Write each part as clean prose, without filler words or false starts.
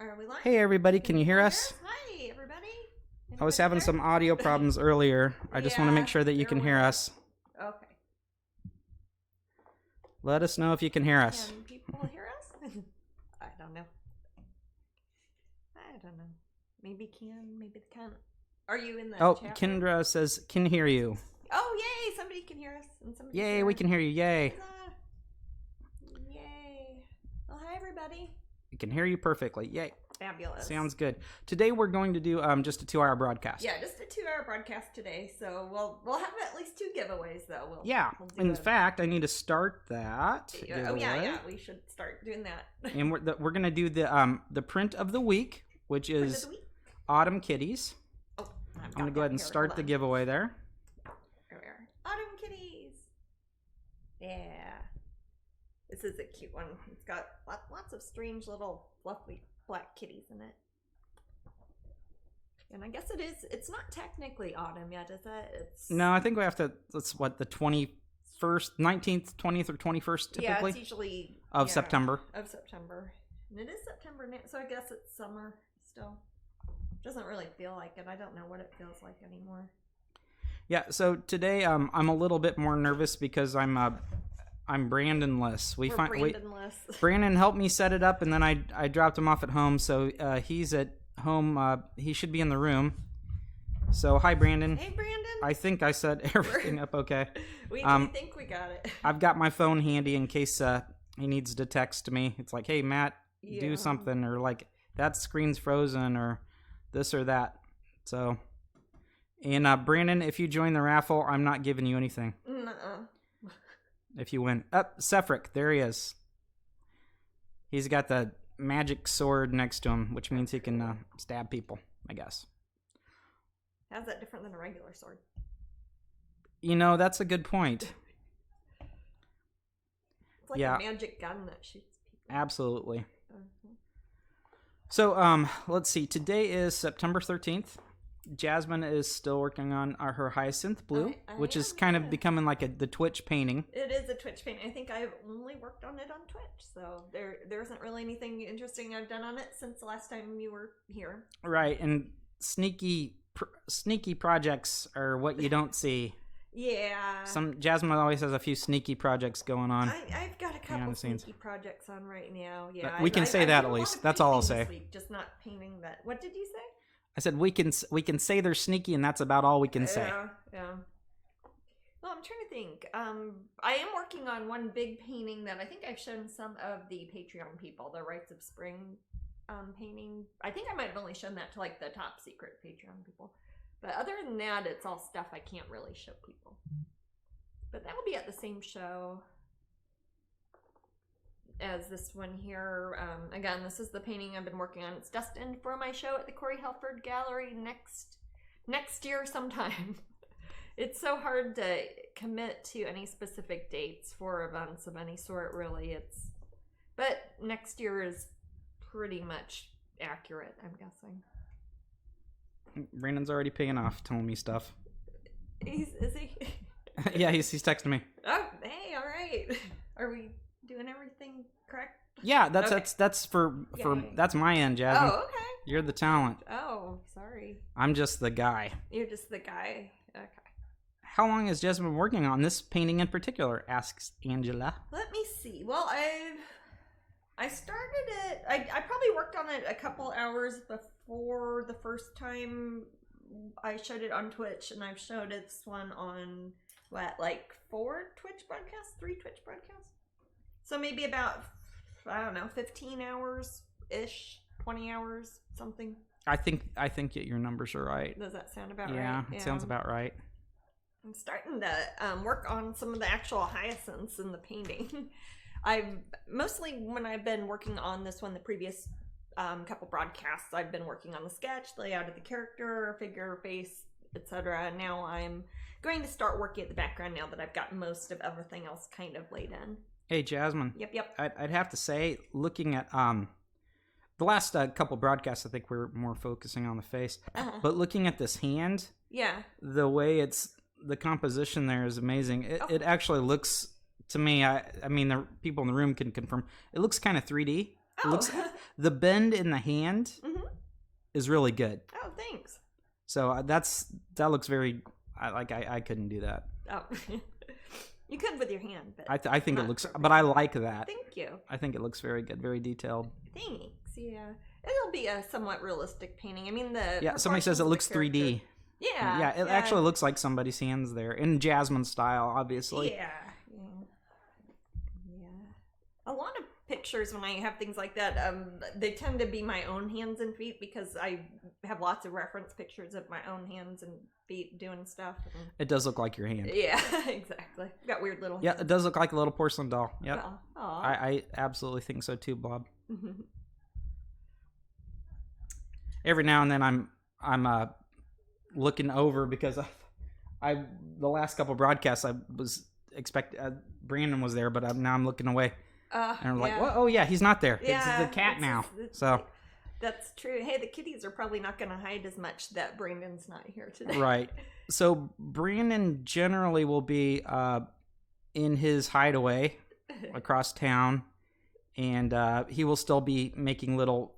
Are we live? Hey everybody, can you hear us? Hi everybody. I was having some audio problems earlier. I just want to make sure that you can hear us. Okay. Let us know if you can hear us. Can people hear us? I don't know. Maybe can, maybe they can't. Are you in the chat? Kendra says, can hear you. Oh, yay! Somebody can hear us. And somebody Yay, we can hear you. Yay. Yay. Well, hi everybody. We can hear you perfectly. Yay. Fabulous. Sounds good. Today we're going to do just a 2-hour broadcast. Yeah, just a 2-hour broadcast today. So we'll have at least 2 giveaways though. We'll In fact, I need to start that. Oh yeah, we should start doing that. And we're going to do the print of the week, which is Autumn Kitties. Oh, I'm going to go ahead and start the giveaway there. There we are. Autumn Kitties. Yeah. This is a cute one. It's got lots of strange little fluffy black kitties in it. And I guess it's not technically autumn yet, is it? No, I think we have to, the 21st, 19th, 20th, or 21st typically? Yeah, it's usually... September. Of September. And it is September now, so I guess it's summer still. Doesn't really feel like it. I don't know what it feels like anymore. Yeah, so today I'm a little bit more nervous because I'm Brandon-less. Brandon-less. Brandon helped me set it up, and then I dropped him off at home, so he's at home. He should be in the room. So, hi, Brandon. Hey, Brandon. I think I set everything up okay. We think we got it. I've got my phone handy in case he needs to text me. It's like, hey, Matt, do something, or like, that screen's frozen, or this or that. So, and Brandon, if you join the raffle, I'm not giving you anything. If you win. Sefric, there he is. He's got the magic sword next to him, which means he can stab people, I guess. How's that different than a regular sword? You know, that's a good point. It's like a magic gun that shoots people. Absolutely. So, let's see. Today is September 13th. Jasmine is still working on her Hyacinth Blue, which is kind of becoming like the Twitch painting. It is a Twitch painting. I think I've only worked on it on Twitch, so there isn't really anything interesting I've done on it since the last time you were here. Right, and sneaky projects are what you don't see. Yeah. Jasmine always has a few sneaky projects going on. I've got a couple sneaky projects on right now. Yeah, we can say that at least. That's all I'll say. Week, just not painting that. What did you say? I said we can say they're sneaky, and that's about all we can say. Yeah. Well, I'm trying to think. I am working on one big painting that I think I've shown some of the Patreon people, the Rites of Spring painting. I think I might have only shown that to like the top secret Patreon people. But other than that, it's all stuff I can't really show people. But that will be at the same show as this one here. Again, this is the painting I've been working on. It's destined for my show at the Corey Helford Gallery next year sometime. It's so hard to commit to any specific dates for events of any sort, really. But next year is pretty much accurate, I'm guessing. Brandon's already paying off, telling me stuff. Is he? Yeah, he's texting me. Oh, hey, all right. Are we doing everything correct? Yeah, that's for that's my end, Jasmine. Oh, okay. You're the talent. Oh, sorry. I'm just the guy. You're just the guy. Okay. How long has Jasmine been working on this painting in particular? Asks Angela. Let me see. Well, I started it. I probably worked on it a couple hours before the first time I showed it on Twitch, and I've showed this one on like 4 Twitch broadcasts, 3 Twitch broadcasts. So maybe about, I don't know, 15 hours-ish, 20 hours, something. I think that your numbers are right. Does that sound about right? Yeah, it sounds about right. I'm starting to work on some of the actual hyacinths in the painting. Mostly when I've been working on this one, the previous couple broadcasts, I've been working on the sketch, layout of the character, figure, face, etc. Now I'm going to start working at the background now that I've got most of everything else kind of laid in. Hey, Jasmine. Yep. I'd have to say, looking at the last couple broadcasts, I think we're more focusing on the face. But looking at this hand, the way the composition there is amazing. It actually looks, to me, I mean, the people in the room can confirm, it looks kind of 3D. The bend in the hand is really good. Oh, thanks. So that looks very. I couldn't do that. Oh, you could with your hand, but I think it looks, perfect. but I like that. Thank you. I think it looks very good, very detailed. Thanks. Yeah, it'll be a somewhat realistic painting. I mean, Somebody says it looks 3D. Yeah. It actually looks like somebody's hands there in Jasmine style, obviously. Yeah. A lot of pictures when I have things like that, they tend to be my own hands and feet because I have lots of reference pictures of my own hands and feet doing stuff. It does look like your hand. Yeah, exactly. Got weird little hands. Yeah, it does look like a little porcelain doll. Yep. Oh, I absolutely think so too, Bob. Every now and then I'm looking over because I the last couple broadcasts I was Brandon was there, but now I'm looking away. And I'm like, well, oh yeah, he's not there. Yeah, it's the cat now. So that's true. Hey, the kitties are probably not going to hide as much that Brandon's not here today. Right. So Brandon generally will be in his hideaway across town, and he will still be making little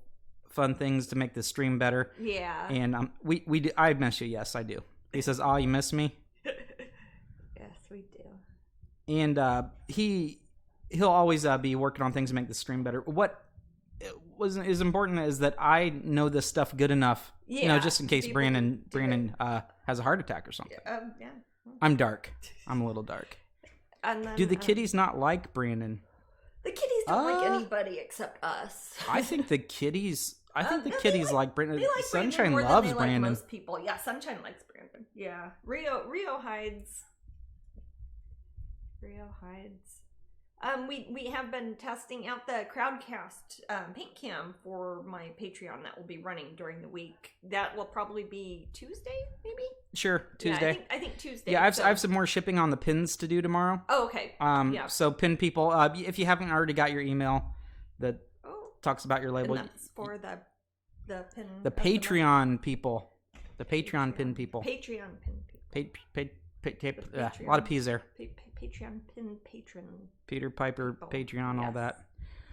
fun things to make the stream better. Yeah. And we do, I miss you. Yes, I do. He says, "Oh, you miss me?" Yes, we do. And he'll always be working on things to make the stream better. What is important is that I know this stuff good enough, just in case Brandon has a heart attack or something. Yeah. I'm dark. I'm a little dark. And then, do the kitties not like Brandon? The kitties don't like anybody except us. I think the kitties. the kitties like Brandon. They like Sunshine Brandon more loves than they Brandon. Like most people. Yeah, Sunshine likes Brandon. Yeah, Rio hides. We have been testing out the Crowdcast paint cam for my Patreon that will be running during the week. That will probably be Tuesday, maybe. Sure, Tuesday. Yeah, I think Tuesday. Yeah, I have some more shipping on the pins to do tomorrow. Oh, okay. So pin people, if you haven't already got your email that talks about your label, and that's for the pin. The Patreon people, the Patreon pin people. Patreon pin people. A lot of P's there. Patreon pin patron. Peter Piper, people. Patreon, all that.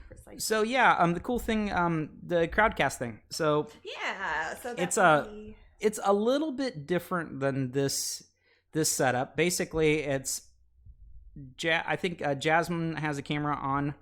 Precisely. So yeah, the cool thing, the Crowdcast thing. So yeah, so it's a little bit different than this setup. Basically, it's I think Jasmine has a camera on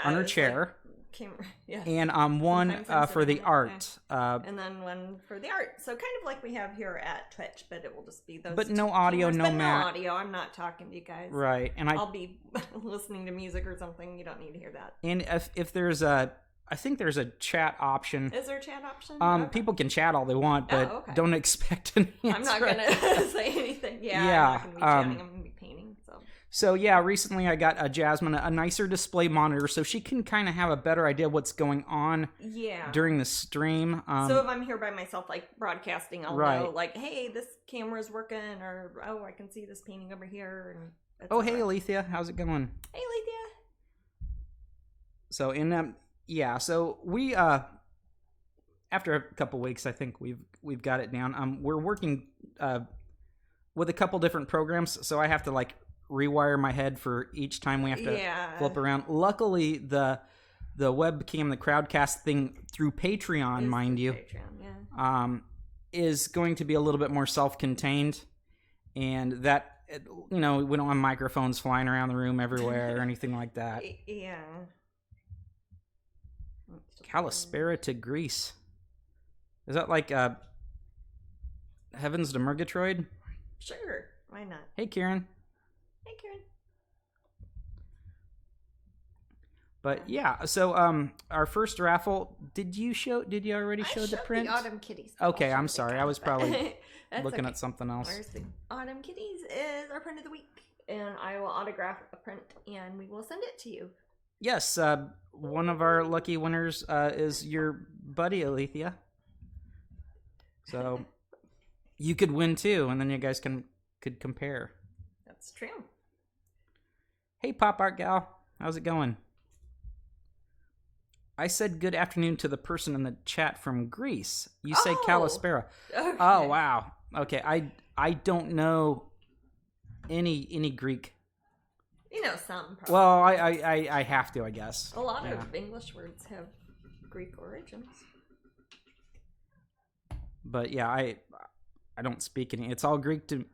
her chair. Camera, yeah. And one for the art. And then one for the art. So kind of like we have here at Twitch, but it will just be those. But no audio, cameras, no but Matt. No audio. I'm not talking to you guys. Right, and I'll be listening to music or something. You don't need to hear that. And if there's I think there's a chat option. Is there a chat option? Okay. People can chat all they want, but don't expect an answer. I'm not gonna say anything. Yeah. I'm not gonna be chatting. I'm gonna be painting. So yeah, recently I got Jasmine a nicer display monitor, so she can kind of have a better idea of what's going on. During the stream. So if I'm here by myself, like broadcasting, I'll know, like, hey, this camera's working, or I can see this painting over here. And hey, Alethea, how's it going? Hey, Alethea. So so we after a couple weeks, I think we've got it down. We're working with a couple different programs, so I have to rewire my head for each time we have to flip around. Luckily, the webcam, the Crowdcast thing through Patreon, mind you, is going to be a little bit more self-contained, and that we don't have microphones flying around the room everywhere or anything like that. Yeah. Calispera to Greece. Is that like Heavens to Murgatroyd? Sure, why not? Hey, Kieran. Hey, Karen. But yeah, so our first raffle, did you already show the print? The Autumn Kitties. Okay, I'm sorry. I was probably looking at something else. Where's the Autumn Kitties is our print of the week, and I will autograph a print and we will send it to you. Yes, one of our lucky winners is your buddy Alethea. So you could win too, and then you guys could compare. That's true. Hey, Pop Art Gal. How's it going? I said good afternoon to the person in the chat from Greece. You say Calispera. Okay. Oh, wow. Okay, I don't know any Greek. You know some, probably. Well, I have to, I guess. A lot of English words have Greek origins. But yeah, I don't speak any. It's all Greek to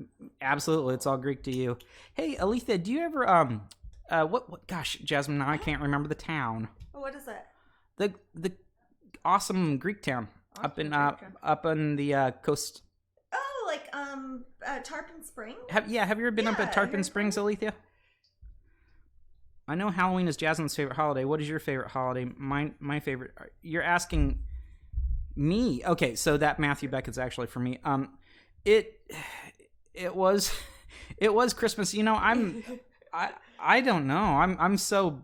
absolutely. It's all Greek to you. Hey, Alethea, do you ever what? Gosh, Jasmine, now I can't remember the town. What is that? The awesome Greek town up in the coast. Oh, like Tarpon Springs. Have you ever been up at Tarpon Springs, Alethea? I know Halloween is Jasmine's favorite holiday. What is your favorite holiday? My favorite. You're asking me. Okay, so that Matthew Beckett's actually for me. It was Christmas. You know, I don't know. I'm so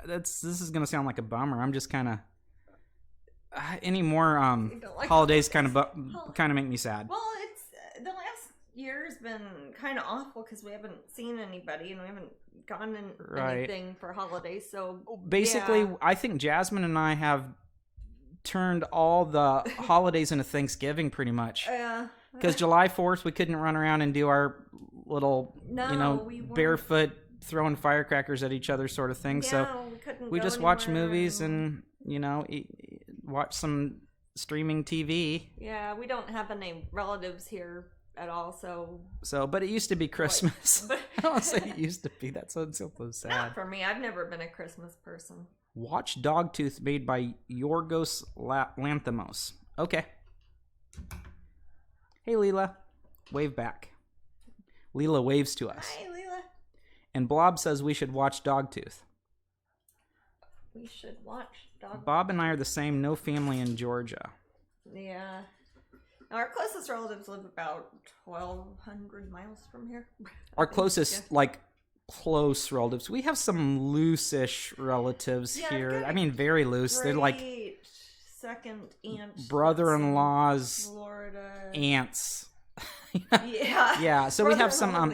this is gonna sound like a bummer. I'm just kind of any more holidays kind of make me sad. Well, it's the last year's been kind of awful because we haven't seen anybody and we haven't gotten anything for holidays. So basically, yeah. I think Jasmine and I have turned all the holidays into Thanksgiving pretty much. Yeah. Because July 4th, we couldn't run around and do our little, barefoot throwing firecrackers at each other sort of thing. Yeah, so we just watch movies and watch some streaming TV. Yeah, we don't have any relatives here at all, so but it used to be Christmas. I don't say it used to be. That sounds so sad. Not for me. I've never been a Christmas person. Watch Dogtooth made by Yorgos Lanthimos. Okay. Hey, Leela. Wave back. Leela waves to us. Hi, Leela. And Blob says we should watch Dogtooth. We should watch Dogtooth. Bob and I are the same. No family in Georgia. Yeah. Now, our closest relatives live about 1,200 miles from here. Our closest, close relatives. We have some loose-ish relatives here. I mean, very loose. They're like second aunts, brother-in-laws, Florida aunts. Yeah. Yeah. So we have some.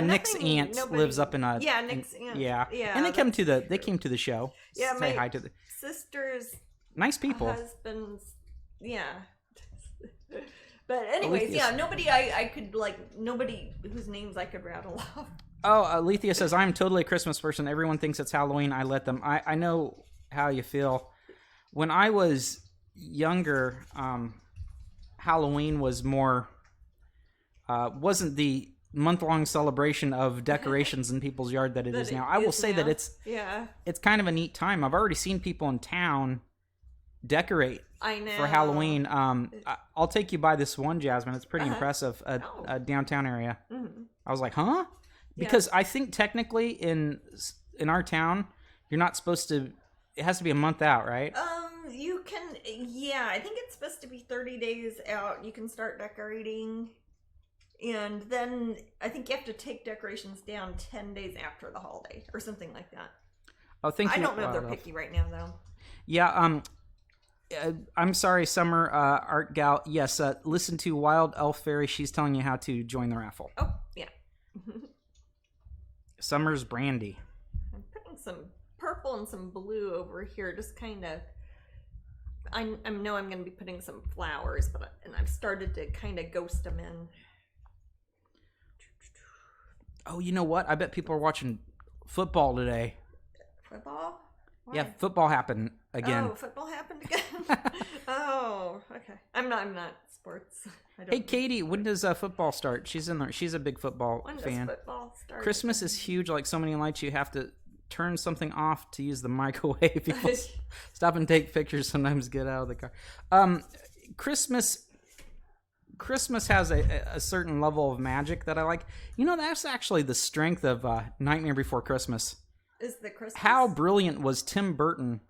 Nick's aunt lives up in a. Yeah, Nick's aunt. Yeah. And they came to the show. Yeah. Say hi to the sisters. Nice people. Husbands. Yeah. But anyways, nobody I could nobody whose names I could rattle off. Oh, Alethea says, I'm totally a Christmas person. Everyone thinks it's Halloween. I let them. I know how you feel. When I was younger, Halloween was more, wasn't the month-long celebration of decorations in people's yard that it is now. I will say that it's kind of a neat time. I've already seen people in town decorate for Halloween. I'll take you by this one, Jasmine. It's pretty impressive. A downtown area. Mm-hmm. I was like, huh? Because I think technically in our town, you're not supposed to. It has to be a month out, right? You can. Yeah, I think it's supposed to be 30 days out. You can start decorating, and then I think you have to take decorations down 10 days after the holiday or something like that. Oh, thank you. I don't know if they're picky right now, though. Yeah. I'm sorry, Summer Art Gal. Yes, listen to Wild Elf Fairy. She's telling you how to join the raffle. Oh, yeah. Summer's brandy. I'm putting some purple and some blue over here, just kind of. I know I'm going to be putting some flowers, and I've started to kind of ghost them in. Oh, you know what? I bet people are watching football today. Football? Why? Yeah, football happened again. Oh, football happened again? Oh, okay. I'm not sports. Hey, Katie, when does football start? She's in there. She's a big football fan. When does football start? Christmas is huge. Like so many lights, you have to turn something off to use the microwave. People stop and take pictures. Sometimes get out of the car. Christmas has a certain level of magic that I like. You know, that's actually the strength of Nightmare Before Christmas. Is the Christmas? How brilliant was Tim Burton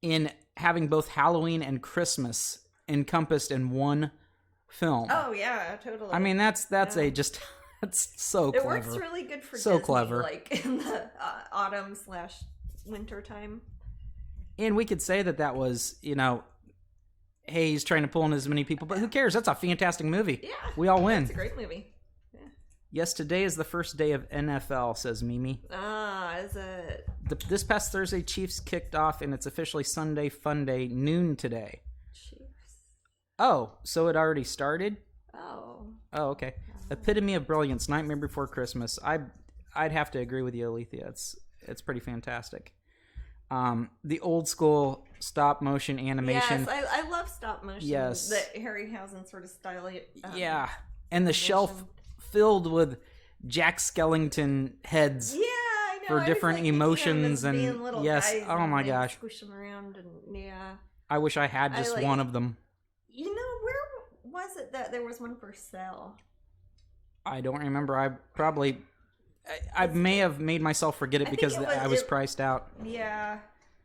in having both Halloween and Christmas encompassed in one film? Oh yeah, totally. I mean, that's that's so clever. It works really good for so Disney, clever, like in the autumn/winter time. And we could say that was, hey, he's trying to pull in as many people, but who cares? That's a fantastic movie. Yeah, we all win. It's a great movie. Yes, today is the first day of NFL, says Mimi. Is it? This past Thursday, Chiefs kicked off, and it's officially Sunday Fun Day, noon today. Chiefs. Oh, so it already started? Oh, okay. Epitome of brilliance, Nightmare Before Christmas. I'd have to agree with you, Alethea. It's pretty fantastic. the old school stop motion animation. Yes, I love stop motion. Yes. The Harryhausen sort of style. Yeah, and the shelf filled with Jack Skellington heads. Yeah, I know. For different emotions and yes, oh my gosh, squish them around and yeah. I wish I had just one of them. You know, where was it that there was one for sale? I don't remember. I may have made myself forget it because I was priced out. Yeah,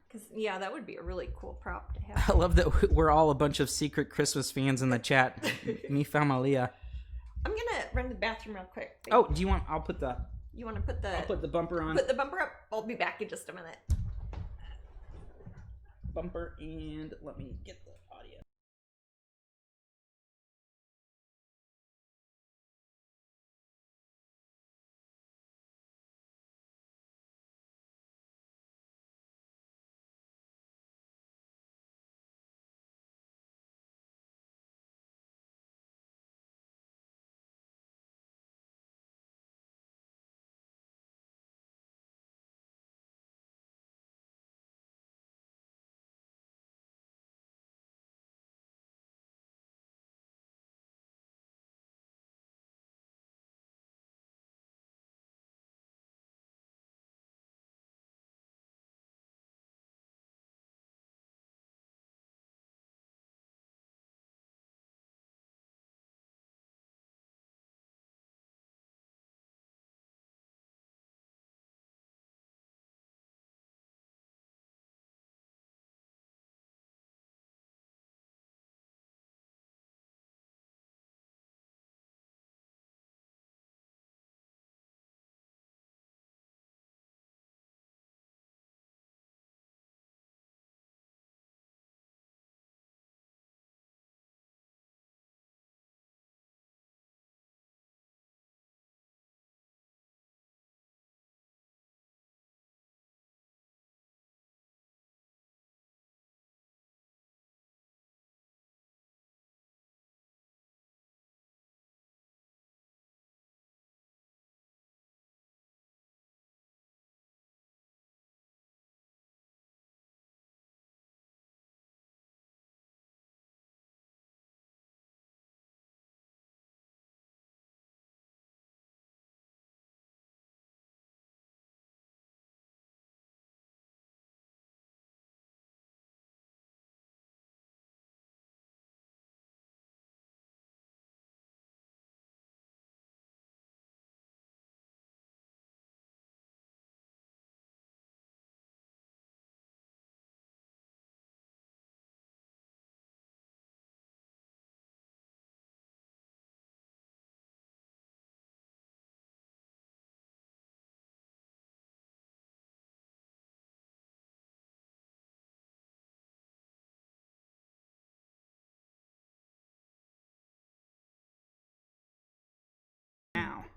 because that would be a really cool prop to have. I love that we're all a bunch of secret Christmas fans in the chat. Mi familia. I'm gonna run to the bathroom real quick. Oh, do you want? I'll put the. You want to put the? I'll put the bumper on. Put the bumper up. I'll be back in just a minute. Bumper, and let me get the audio.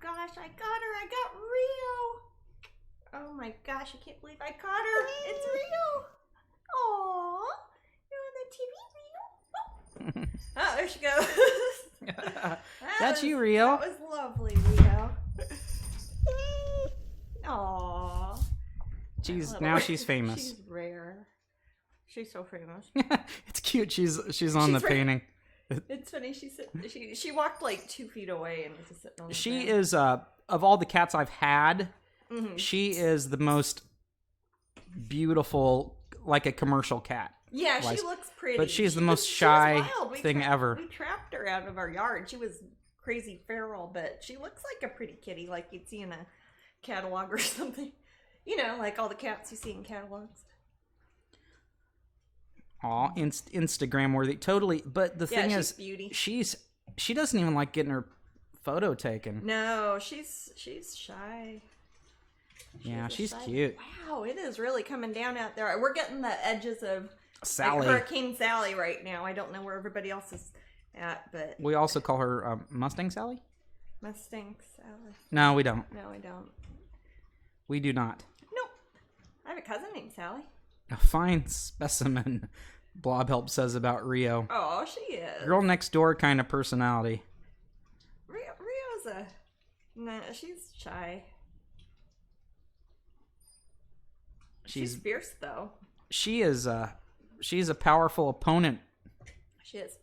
Gosh, I got her. I got Rio. Oh my gosh, I can't believe I caught her. It's Rio. Aww. You're on the TV, Rio. Oh, there she goes. That's you, Rio. That was lovely, Rio. Aww. She's famous. She's rare. She's so famous. It's cute. She's on the painting. It's funny. She walked like 2 feet away and was just sitting on the She ground. is of all the cats I've had, she is the most beautiful, like a commercial cat. Yeah, she looks pretty. But she's the most shy thing ever. We trapped her out of our yard. She was crazy feral, but she looks like a pretty kitty, like you'd see in a catalog or something. You know, like all the cats you see in catalogs. Aw, Instagram worthy, totally. But the thing is, beauty. she doesn't even like getting her photo taken. No, she's shy. She's cute. Wow, it is really coming down out there. We're getting the edges of Sally, like Hurricane Sally right now. I don't know where everybody else is at, but we also call her Mustang Sally. Mustang Sally. No, we don't. No, I don't. We do not. Nope. I have a cousin named Sally. A fine specimen, Blob Help says about Rio. Oh, she is. Girl next door kind of personality. Rio's she's shy. She's fierce, though. She's a powerful opponent. She is.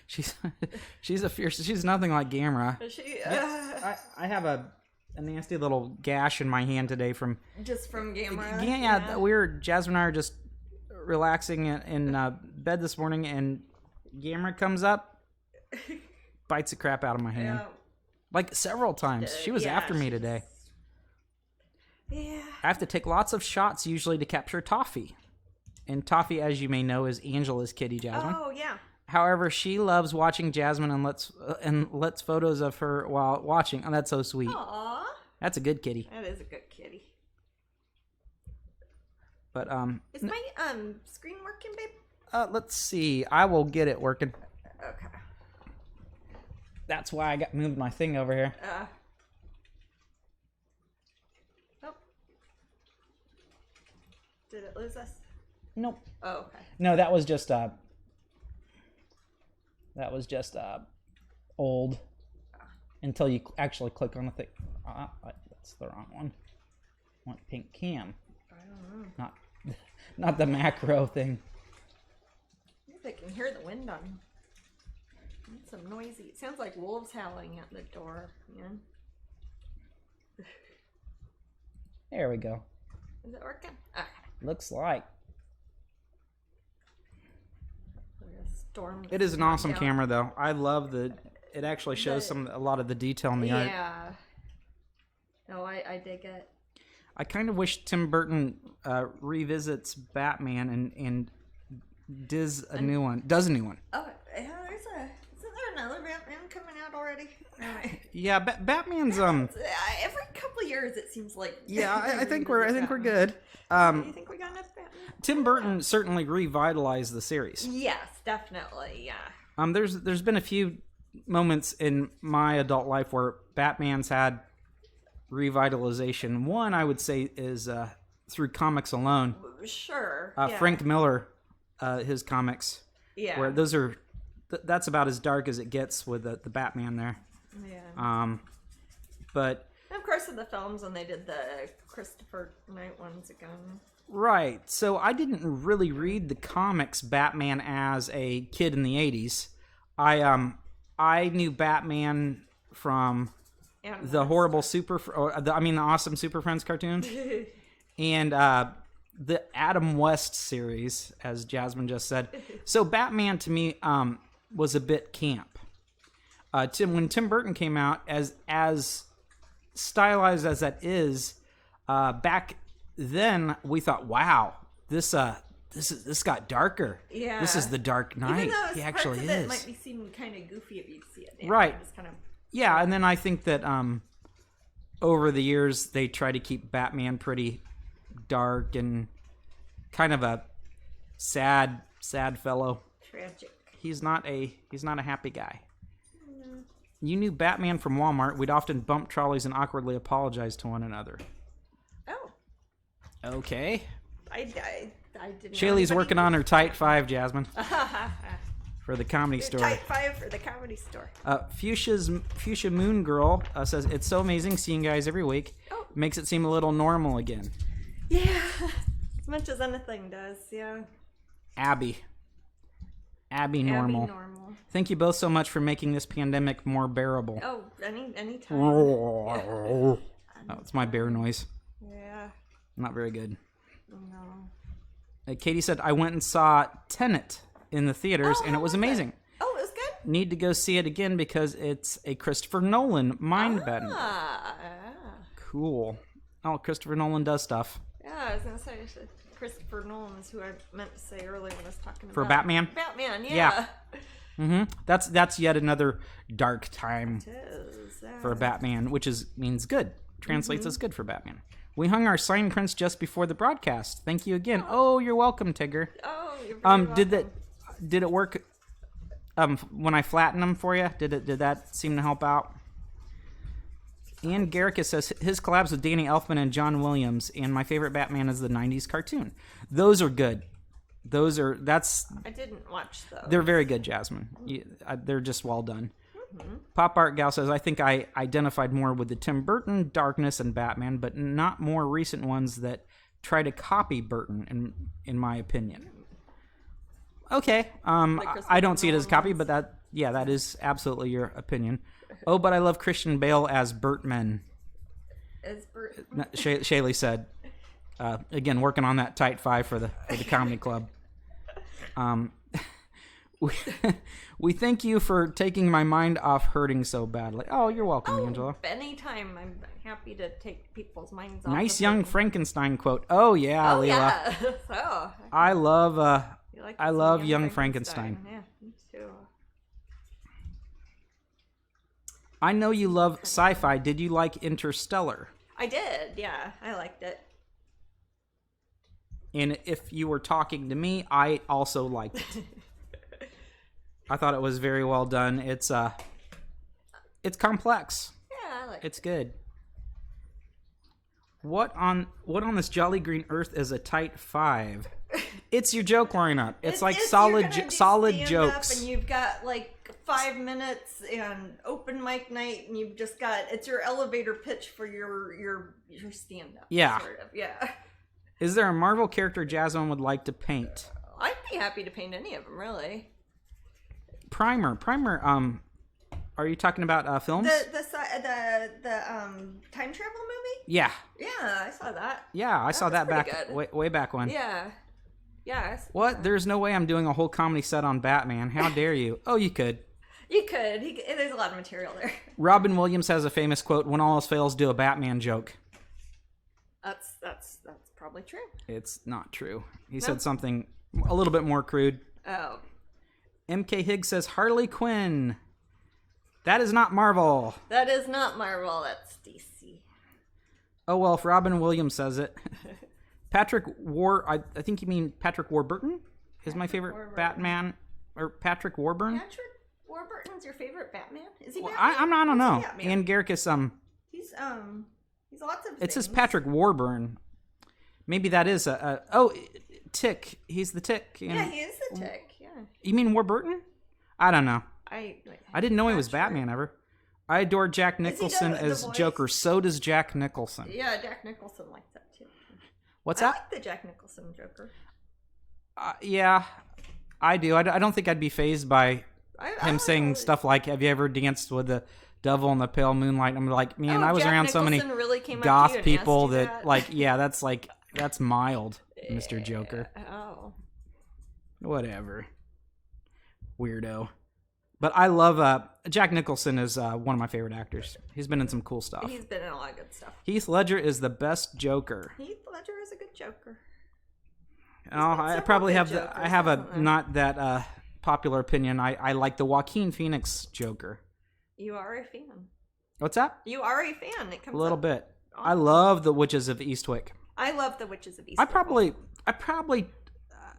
She's a fierce. She's nothing like Gamera. She. I have a nasty little gash in my hand today from Gamera. Yeah. Jasmine and I are just relaxing in bed this morning, and Gamera comes up, bites the crap out of my hand, like several times. She was after me today. Yeah. I have to take lots of shots usually to capture Toffee, and Toffee, as you may know, is Angela's kitty, Jasmine. Oh yeah. However, she loves watching Jasmine and lets photos of her while watching. Oh, that's so sweet. Aww. That's a good kitty. That is a good kitty. But is my screen working, babe? Let's see. I will get it working. Okay. That's why I moved my thing over here. Oh. Did it lose us? Nope. Oh, okay. No, that was just old until you actually click on the thing. That's the wrong one. I want pink cam. I don't know. Not the macro thing. I think I can hear the wind on. It's some noisy. It sounds like wolves howling at the door, man. There we go. Is it working? Okay. Looks like. Storm. It is an awesome camera, though. I love it actually shows a lot of the detail in the art. Yeah. No, I dig it. I kind of wish Tim Burton revisits Batman and does a new one. Oh, yeah, isn't there another Batman coming out already? Right. Yeah, Batman's every couple of years it seems like. Yeah, I think we're good. You think we got enough Batman? Tim Burton certainly revitalized the series. Yes, definitely. Yeah. There's been a few moments in my adult life where Batman's had revitalization. One I would say is through comics alone. Sure. Frank Miller, his comics. Yeah. Where those are, that's about as dark as it gets with the Batman there. Yeah. But and of course, in the films when they did the Christopher Knight ones again. Right. So I didn't really read the comics Batman as a kid in the 80s. I knew Batman from the horrible the Awesome Super Friends cartoons and the Adam West series, as Jasmine just said. So Batman to me was a bit camp. When Tim Burton came out, as stylized as that is, back then we thought, wow, this got darker. Yeah, this is the Dark Knight. He actually is. It might be seeming kind of goofy if you see it now. Right. It's kind of... Yeah, and then I think that over the years they try to keep Batman pretty dark and kind of a sad fellow. Tragic. He's not a happy guy. No. You knew Batman from Walmart. We'd often bump trolleys and awkwardly apologize to one another. Oh. Okay. I didn't. Shaylee's working on her tight 5, Jasmine. For the Comedy Store. Type 5 for the Comedy Store. Fuchsia Moon Girl says, it's so amazing seeing you guys every week. Oh. Makes it seem a little normal again. Yeah. As much as anything does, yeah. Abby Normal. Thank you both so much for making this pandemic more bearable. Oh, anytime. Oh, it's my bear noise. Yeah. Not very good. No. Katie said, I went and saw Tenet in the theaters, and it was amazing. Oh, it was good? Need to go see it again because it's a Christopher Nolan mind-bending. Cool. Oh, Christopher Nolan does stuff. Yeah, I was going to say, Christopher Nolan is who I meant to say earlier when I was talking about... For Batman? Batman, yeah. Mm-hmm. That's yet another dark time yeah. for Batman, which means good. Translates as good for Batman. We hung our sign prints just before the broadcast. Thank you again. Oh, you're welcome, Tigger. Oh, you're very welcome. Did it work when I flattened them for you? Did that seem to help out? Ian Garricus says his collabs with Danny Elfman and John Williams, and my favorite Batman is the 90s cartoon. Those are good. I didn't watch those. They're very good, Jasmine. They're just well done. Mm-hmm. Pop Art Gal says, I think I identified more with the Tim Burton darkness and Batman, but not more recent ones that try to copy Burton, in my opinion. Okay, I don't see it as a copy, but that is absolutely your opinion. Oh, but I love Christian Bale as Burtman. As Burt. Shaylee said. Again, working on that tight 5 for the comedy club. We thank you for taking my mind off hurting so badly. Oh, you're welcome, Angela. Anytime. I'm happy to take people's minds off. Nice young Frankenstein quote. Oh yeah, Leela. Yeah. So I love young Frankenstein. Yeah, me too. I know you love sci-fi. Did you like Interstellar? I did. Yeah, I liked it. And if you were talking to me, I also liked it. I thought it was very well done. It's complex. Yeah, I like it. It's good. What on this jolly green earth is a tight 5? It's your joke lineup. It's like solid jokes. And you've got like 5 minutes and open mic night, and you've just got it's your elevator pitch for your stand up. Yeah. Sort of. Yeah. Is there a Marvel character Jasmine would like to paint? I'd be happy to paint any of them, really. Primer. Are you talking about films? The time travel movie? Yeah. Yeah, I saw that. Yeah, I saw that back good. way back when. Yeah. Yeah. What? There's no way I'm doing a whole comedy set on Batman. How dare you? Oh, you could. You could. There's a lot of material there. Robin Williams has a famous quote: "When all else fails, do a Batman joke." That's probably true. It's not true. He said something a little bit more crude. Oh. MK Higgs says Harley Quinn. That is not Marvel. That is not Marvel. That's DC. Oh well, if Robin Williams says it. Patrick I think you mean Patrick Warburton is my favorite Batman, or Patrick Warburton. Patrick Warburton's your favorite Batman? Is he? Well, Batman? I don't know. And Garricus He's lots of. It things. says Patrick Warburton. Maybe that is Tick. He's the Tick. Yeah, he is the Tick. Yeah. You mean Warburton? I don't know. I didn't know he was Batman ever. I adore Jack Nicholson as Joker. So does Jack Nicholson. Yeah, Jack Nicholson likes that too. What's that? I like the Jack Nicholson Joker. Yeah, I do. I don't think I'd be fazed by him saying stuff like, "Have you ever danced with the devil in the pale moonlight?" I'm like, man, I was Jack around Nicholson so many really came goth people that like, yeah, that's mild, Mr. Joker. Oh. Whatever. Weirdo. But I love Jack Nicholson is one of my favorite actors. He's been in some cool stuff. He's been in a lot of good stuff. Heath Ledger is the best Joker. Heath Ledger is a good Joker. I probably have a not that popular opinion. I like the Joaquin Phoenix Joker. You are a fan. What's that? You are a fan. It comes a little up bit. often. I love the Witches of Eastwick. I love the Witches of Eastwick.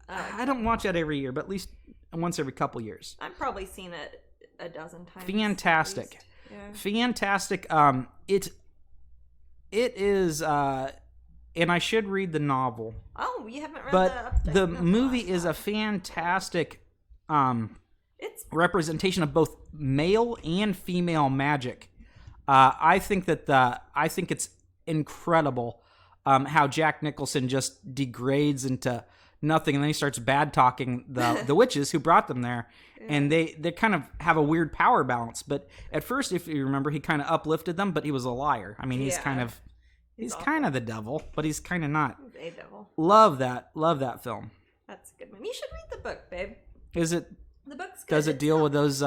I don't watch that every year, but at least once every couple years. I've probably seen it a dozen times. Fantastic. Yeah. Fantastic. It is and I should read the novel. Oh, you haven't read but the movie is a fantastic it's representation of both male and female magic. I think it's incredible how Jack Nicholson just degrades into nothing, and then he starts bad talking the witches who brought them there, and they kind of have a weird power balance. But at first, if you remember, he kind of uplifted them, but he was a liar. I mean, he's kind of the devil, but he's kind of not. He's a devil. Love that film. That's a good one. You should read the book, babe. Is it? The book's good. Does it deal with those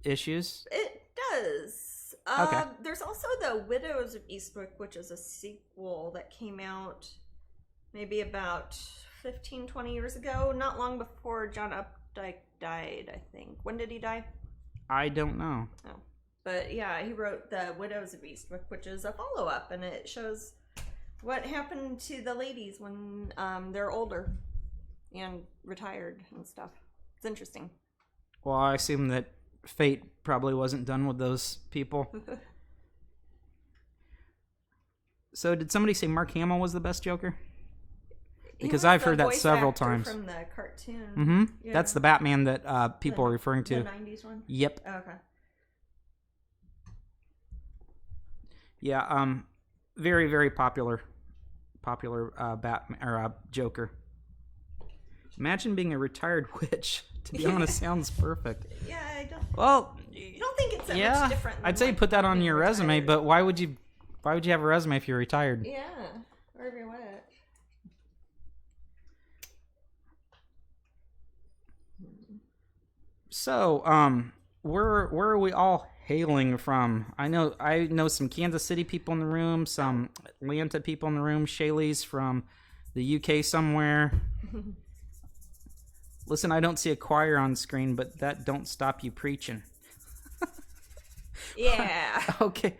issues? It does. Okay. There's also The Widows of Eastwick, which is a sequel that came out maybe about 15, 20 years ago, not long before John Updike died, I think. When did he die? I don't know. Oh. But yeah, he wrote The Widows of Eastwick, which is a follow-up, and it shows what happened to the ladies when they're older and retired and stuff. It's interesting. Well, I assume that fate probably wasn't done with those people. So did somebody say Mark Hamill was the best Joker? Because I've heard that several times. From the cartoon. Mm-hmm. Yeah. That's the Batman that people are referring to. The 90s one? Yep. Oh, okay. Yeah, very, very popular popular Batman or Joker. Imagine being a retired witch. To be honest, sounds perfect. Yeah, I don't. Well, I don't think it's that much different. I'd say put that on your resume, but why would you have a resume if you're retired? Yeah, or if you're wet. So, where are we all hailing from? I know some Kansas City people in the room, some Atlanta people in the room. Shaylee's from the UK somewhere. Listen, I don't see a choir on screen, but that don't stop you preaching. Yeah. Okay.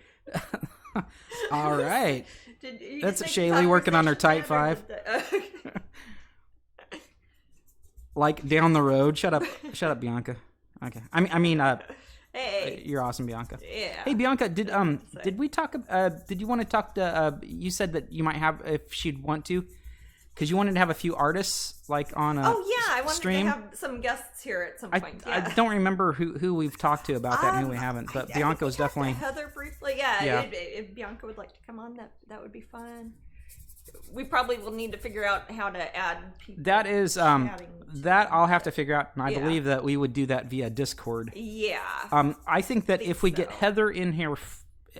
All right. That's like Shaylee working on her Type 5. Like down the road. Shut up, Bianca. Okay. I mean, hey. You're awesome, Bianca. Yeah. Hey, Bianca, did we talk? Did you want to talk to? You said that you might have if she'd want to, because you wanted to have a few artists like on a I wanted stream. to have some guests here at some point. I don't remember who we've talked to about that and who we haven't, but Bianca was definitely Heather briefly. Yeah. If Bianca would like to come on, that would be fun. We probably will need to figure out how to add people. That is that I'll have to figure out, and I believe that we would do that via Discord. Yeah. I think that if we get Heather in here,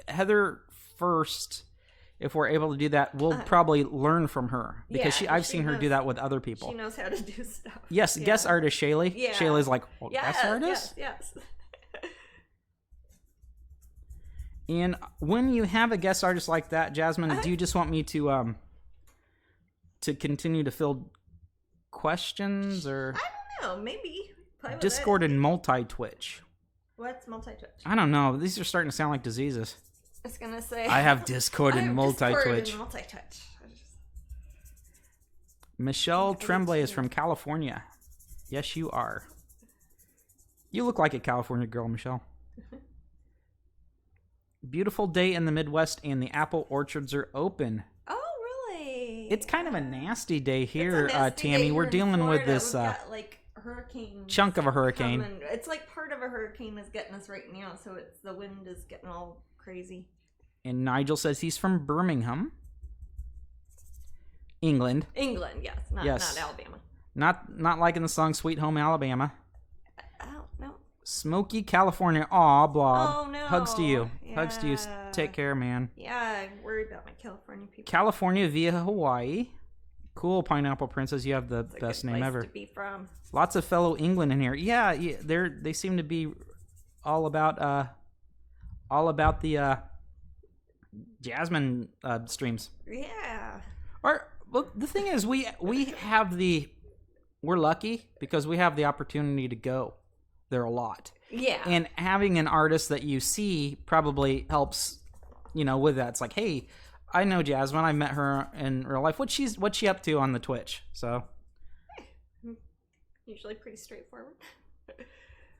Heather first, if we're able to do that, we'll probably learn from her because I've seen her do that with other people. She knows how to do stuff. Yes, guest artist Shaylee. Yeah. Shaylee's like, guest artist? Yes. And when you have a guest artist like that, Jasmine, do you just want me to continue to field questions or I don't know, maybe play with Discord and multi-Twitch? What's multi-Twitch? I don't know. These are starting to sound like diseases. I was gonna say I have Discord and multi-Twitch. Michelle Tremblay is from California. Yes, you are. You look like a California girl, Michelle. Beautiful day in the Midwest, and the apple orchards are open. Oh, really? It's kind of a nasty day here, It's a nasty Tammy. day We're here in dealing with Florida. this We've got, like, hurricane chunk of a hurricane. coming. It's like part of a hurricane is getting us right now, so it's the wind is getting all crazy. And Nigel says he's from Birmingham, England. England, yes, not Alabama. Not liking the song "Sweet Home Alabama." Oh no. Smoky, California. Aw, Blob. Oh no. Hugs to you. Yeah. Hugs to you. Take care, man. Yeah, I'm worried about my California people. California via Hawaii. Cool, Pineapple Princess. You have the It's a best good name place ever. to be from. Lots of fellow England in here. Yeah, they seem to be all about the Jasmine streams. Yeah. Well, the thing is, we're lucky because we have the opportunity to go there a lot. Yeah. And having an artist that you see probably helps, with that. It's like, hey, I know Jasmine. I met her in real life. What's she up to on the Twitch? So Usually pretty straightforward.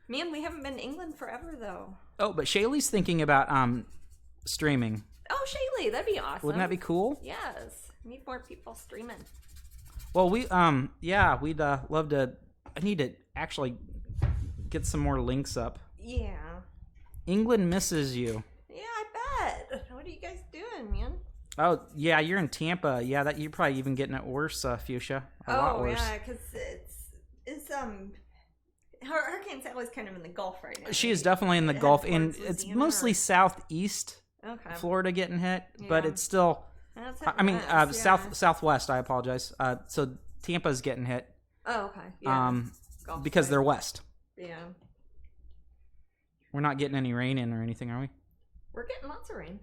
Man, we haven't been to England forever though. Oh, but Shaylee's thinking about streaming. Oh, Shaylee, that'd be awesome. Wouldn't that be cool? Yes. Need more people streaming. Well, we'd love to. I need to actually get some more links up. Yeah. England misses you. Yeah, I bet. What are you guys doing, man? Oh, yeah, you're in Tampa. Yeah, that you're probably even getting it worse, Fuchsia. A lot worse. Yeah, because it's Hurricane Sally's kind of in the Gulf right now. She is definitely in the Gulf, and it's mostly southeast Florida getting hit, but it's still. Southwest. I apologize. So Tampa's getting hit. Oh, okay. Yeah. Because they're west. Yeah. We're not getting any rain in or anything, are we? We're getting lots of rain.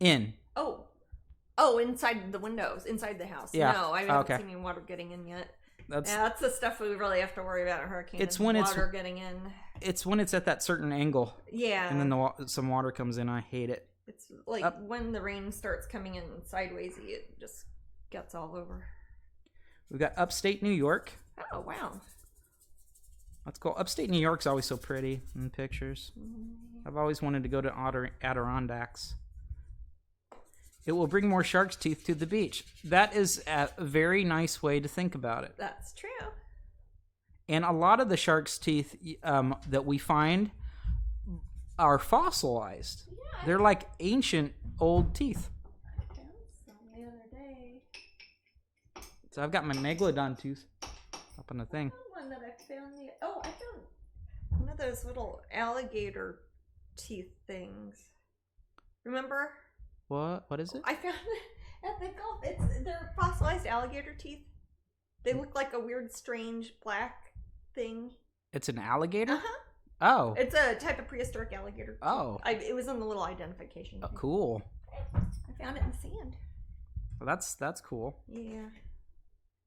In. Oh, inside the windows, inside the house. Yeah. No, I haven't seen any water getting in yet. That's the stuff we really have to worry about a hurricane. It's when water getting in. It's when it's at that certain angle. Yeah. And then some water comes in. I hate it. It's like when the rain starts coming in sideways, it just gets all over. We've got upstate New York. Oh, wow. Let's go. Upstate New York's always so pretty in pictures. I've always wanted to go to Adirondacks. It will bring more shark's teeth to the beach. That is a very nice way to think about it. That's true. And a lot of the shark's teeth that we find are fossilized. Yeah, they're like ancient old teeth. I found some the other day. So I've got my megalodon tooth up on the thing. I found one that I found I found one of those little alligator teeth things. Remember? What is it? I found it at the Gulf. They're fossilized alligator teeth. They look like a weird, strange black thing. It's an alligator? Uh-huh. Oh. It's a type of prehistoric alligator. Oh. It was in the little identification. Oh, cool. I found it in the sand. Well, that's cool. Yeah.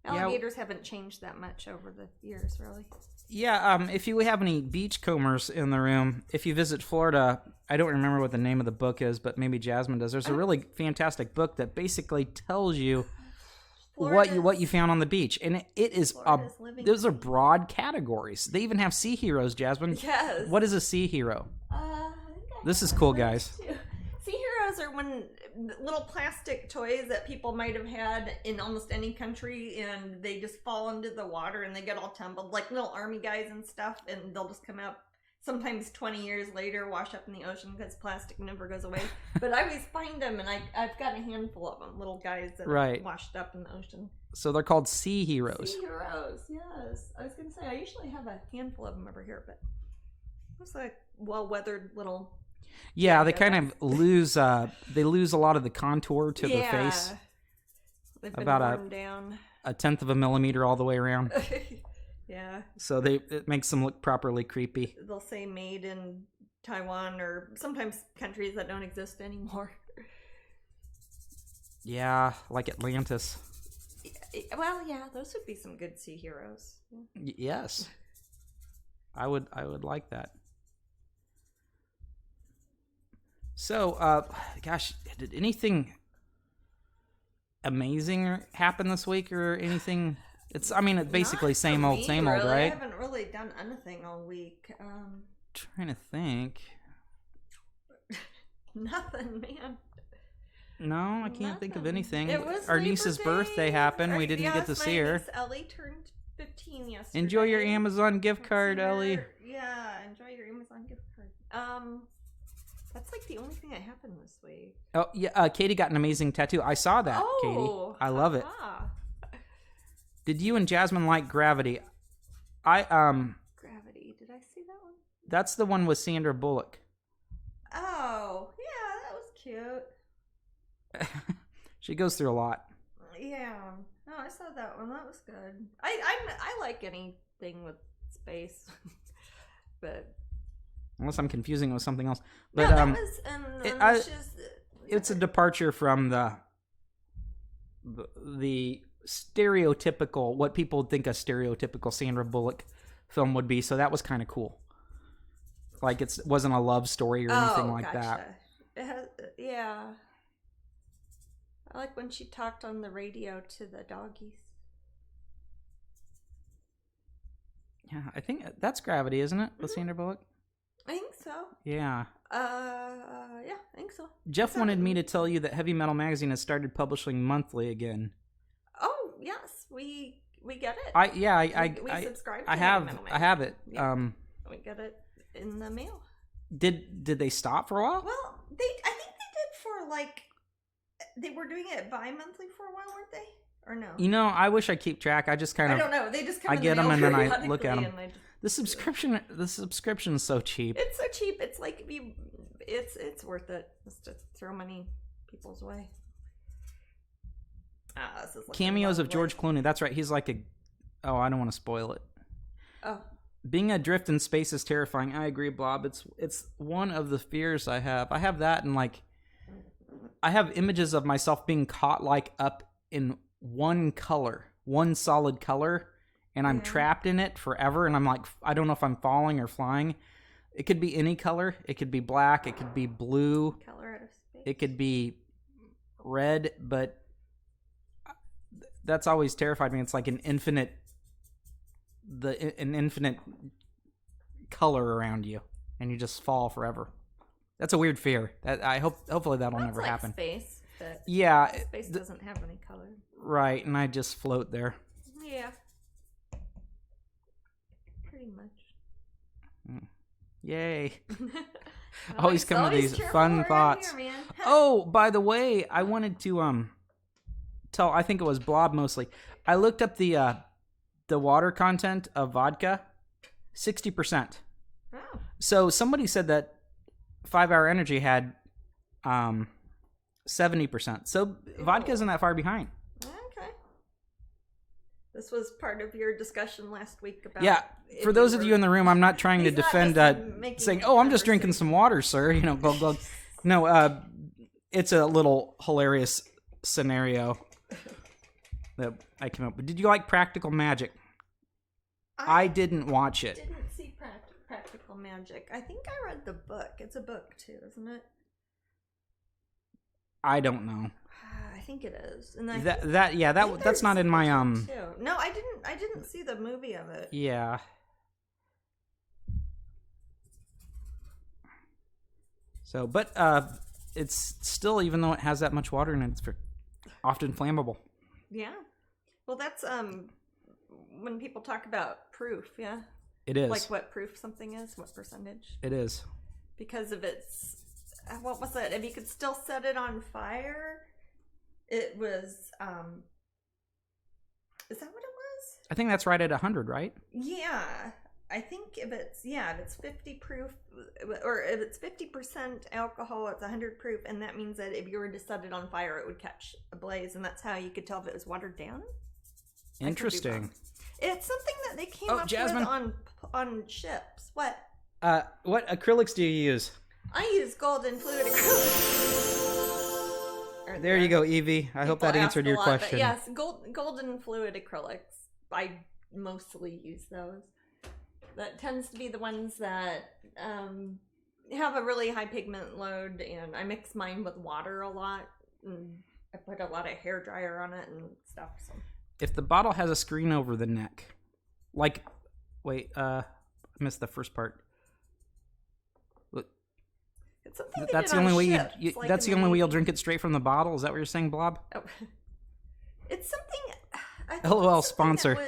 Alligators haven't changed that much over the years, really. Yeah, if you have any beachcombers in the room, if you visit Florida, I don't remember what the name of the book is, but maybe Jasmine does. There's a really fantastic book that basically tells you what you found on the beach, and it is those are broad categories. They even have sea heroes, Jasmine. Yes. What is a sea hero? This is cool, guys. Sea heroes are when little plastic toys that people might have had in almost any country, and they just fall into the water and they get all tumbled, like little army guys and stuff, and they'll just come out sometimes 20 years later, wash up in the ocean because plastic never goes away. But I always find them, and I've got a handful of them, little guys that are washed up in the ocean. So they're called sea heroes. Sea heroes, yes. I was going to say, I usually have a handful of them over here, but it's like well-weathered little... Yeah, they kind of lose they lose a lot of the contour to the face. They've been about worn down. a tenth of a millimeter all the way around. Yeah. So it makes them look properly creepy. They'll say made in Taiwan or sometimes countries that don't exist anymore. Yeah, like Atlantis. Well, yeah, those would be some good sea heroes. Yes. I would like that. So, gosh, did anything amazing happen this week or anything? It's basically same old, right? I haven't really done anything all week. Trying to think. Nothing, man. No, I can't think of anything. It was our niece's birthday happened. We didn't get to see her. Niece Ellie turned 15 yesterday. Enjoy your Amazon gift card, Ellie. Yeah, enjoy your Amazon gift card. That's like the only thing that happened this week. Oh, yeah, Katie got an amazing tattoo. I saw that, Katie. I love it. Did you and Jasmine like Gravity? Gravity. Did I see that one? That's the one with Sandra Bullock. Oh, yeah, that was cute. She goes through a lot. Yeah. No, I saw that one. That was good. I like anything with space. But unless I'm confusing it with something else. But no, that was it's a departure from the stereotypical, what people think a stereotypical Sandra Bullock film would be. So that was kind of cool. Like it wasn't a love story or anything like that. It has, yeah. I like when she talked on the radio to the doggies. Yeah, I think that's Gravity, isn't it? With Sandra Bullock? I think so. Yeah. Yeah, I think so. Jeff wanted me to tell you that Heavy Metal Magazine has started publishing monthly again. Oh, yes. We get it. We subscribe to I have it. Yeah. We get it in the mail. Did they stop for a while? Well, I think they did for they were doing it bi-monthly for a while, weren't they? Or no? I wish I keep track. I just kind of I don't know. They just come I in get the them and mail then I look at them. The just... subscription is so cheap. It's so cheap. It's like it's worth it just to throw money people's way. This is Cameos of George Clooney. That's right. He's like I don't want to spoil it. Oh. Being adrift in space is terrifying. I agree, Blob. It's one of the fears I have. I have that, and I have images of myself being caught up in one solid color, and I'm trapped in it forever. And I'm I don't know if I'm falling or flying. It could be any color. It could be black. It could be blue. Color out of space. It could be red, but that's always terrified me. It's like an infinite color around you, and you just fall forever. That's a weird fear. Hopefully that'll never happen. Space, but space doesn't have any color. Right, and I just float there. Yeah, pretty much. Yay! Always come with these fun thoughts. Here, oh, by the way, I wanted to tell. I think it was Blob mostly. I looked up the water content of vodka, 60%. Oh. So somebody said that 5 Hour Energy had 70%. So vodka isn't that far behind. Okay. This was part of your discussion last week about. Yeah. For those of you in the room, I'm not trying to defend saying, "Oh, I'm just drinking some water, sir." You know, glug glug. No, it's a little hilarious scenario that I came up with. Did you like Practical Magic? I didn't watch it. Didn't see Practical Magic. I think I read the book. It's a book too, isn't it? I don't know. I think it is. And that's not in my too. No, I didn't see the movie of it. Yeah. So, but it's still, even though it has that much water in it, it's often flammable. Yeah. Well, that's when people talk about proof, yeah? It is. Like what proof something is, what percentage? It is. Because of its, what was it? If you could still set it on fire, it was, is that what it was? I think that's right at 100, right? Yeah. I think if it's 50 proof, or if it's 50% alcohol, it's 100 proof, and that means that if you were to set it on fire, it would catch a blaze, and that's how you could tell if it was watered down. Interesting. It's something that they came up Jasmine. with on ships. What? What acrylics do you use? I use golden fluid acrylics. There you go, Evie. I hope that answered your question. Yes, golden fluid acrylics. I mostly use those. That tends to be the ones that have a really high pigment load, and I mix mine with water a lot, and I put a lot of hair dryer on it and stuff. So. If the bottle has a screen over the neck, like, wait, I missed the first part. It's something that's the only way that's the only way you'll drink it straight from the bottle. Is that what you're saying, Blob? Oh. It's something. LOL sponsor.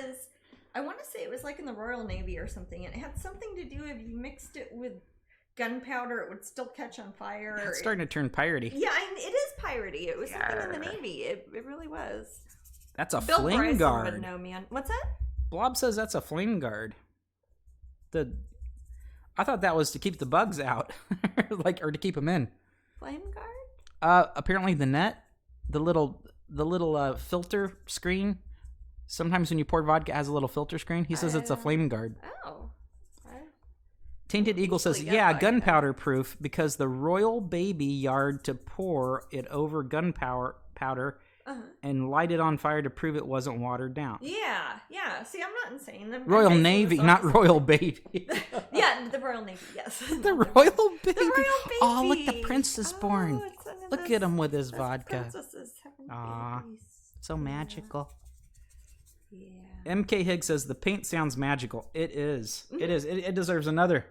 I want to say it was like in the Royal Navy or something, and it had something to do if you mixed it with gunpowder, it would still catch on fire. It's starting to turn piratey. Yeah, it is piratey. It was something in the Navy. It really was. That's a Bill flame Bryson guard. would know, man. What's that? Blob says that's a flame guard. I thought that was to keep the bugs out, or to keep them in. Flame guard? Apparently the net, the little filter screen. Sometimes when you pour vodka, it has a little filter screen. He says it's a flame guard. Oh. Tainted Eagle says, gunpowder proof because the royal baby yard to pour it over gunpowder and light it on fire to prove it wasn't watered down. Yeah. See, I'm not insane. Royal Navy, not Royal Baby. Yeah, the Royal Navy, yes. The Royal Baby. The Royal Baby. Oh, look, the prince is born. Look at him with his vodka. Aw, so magical. Yeah. MK Higgs says the paint sounds magical. It is. It is. It deserves another.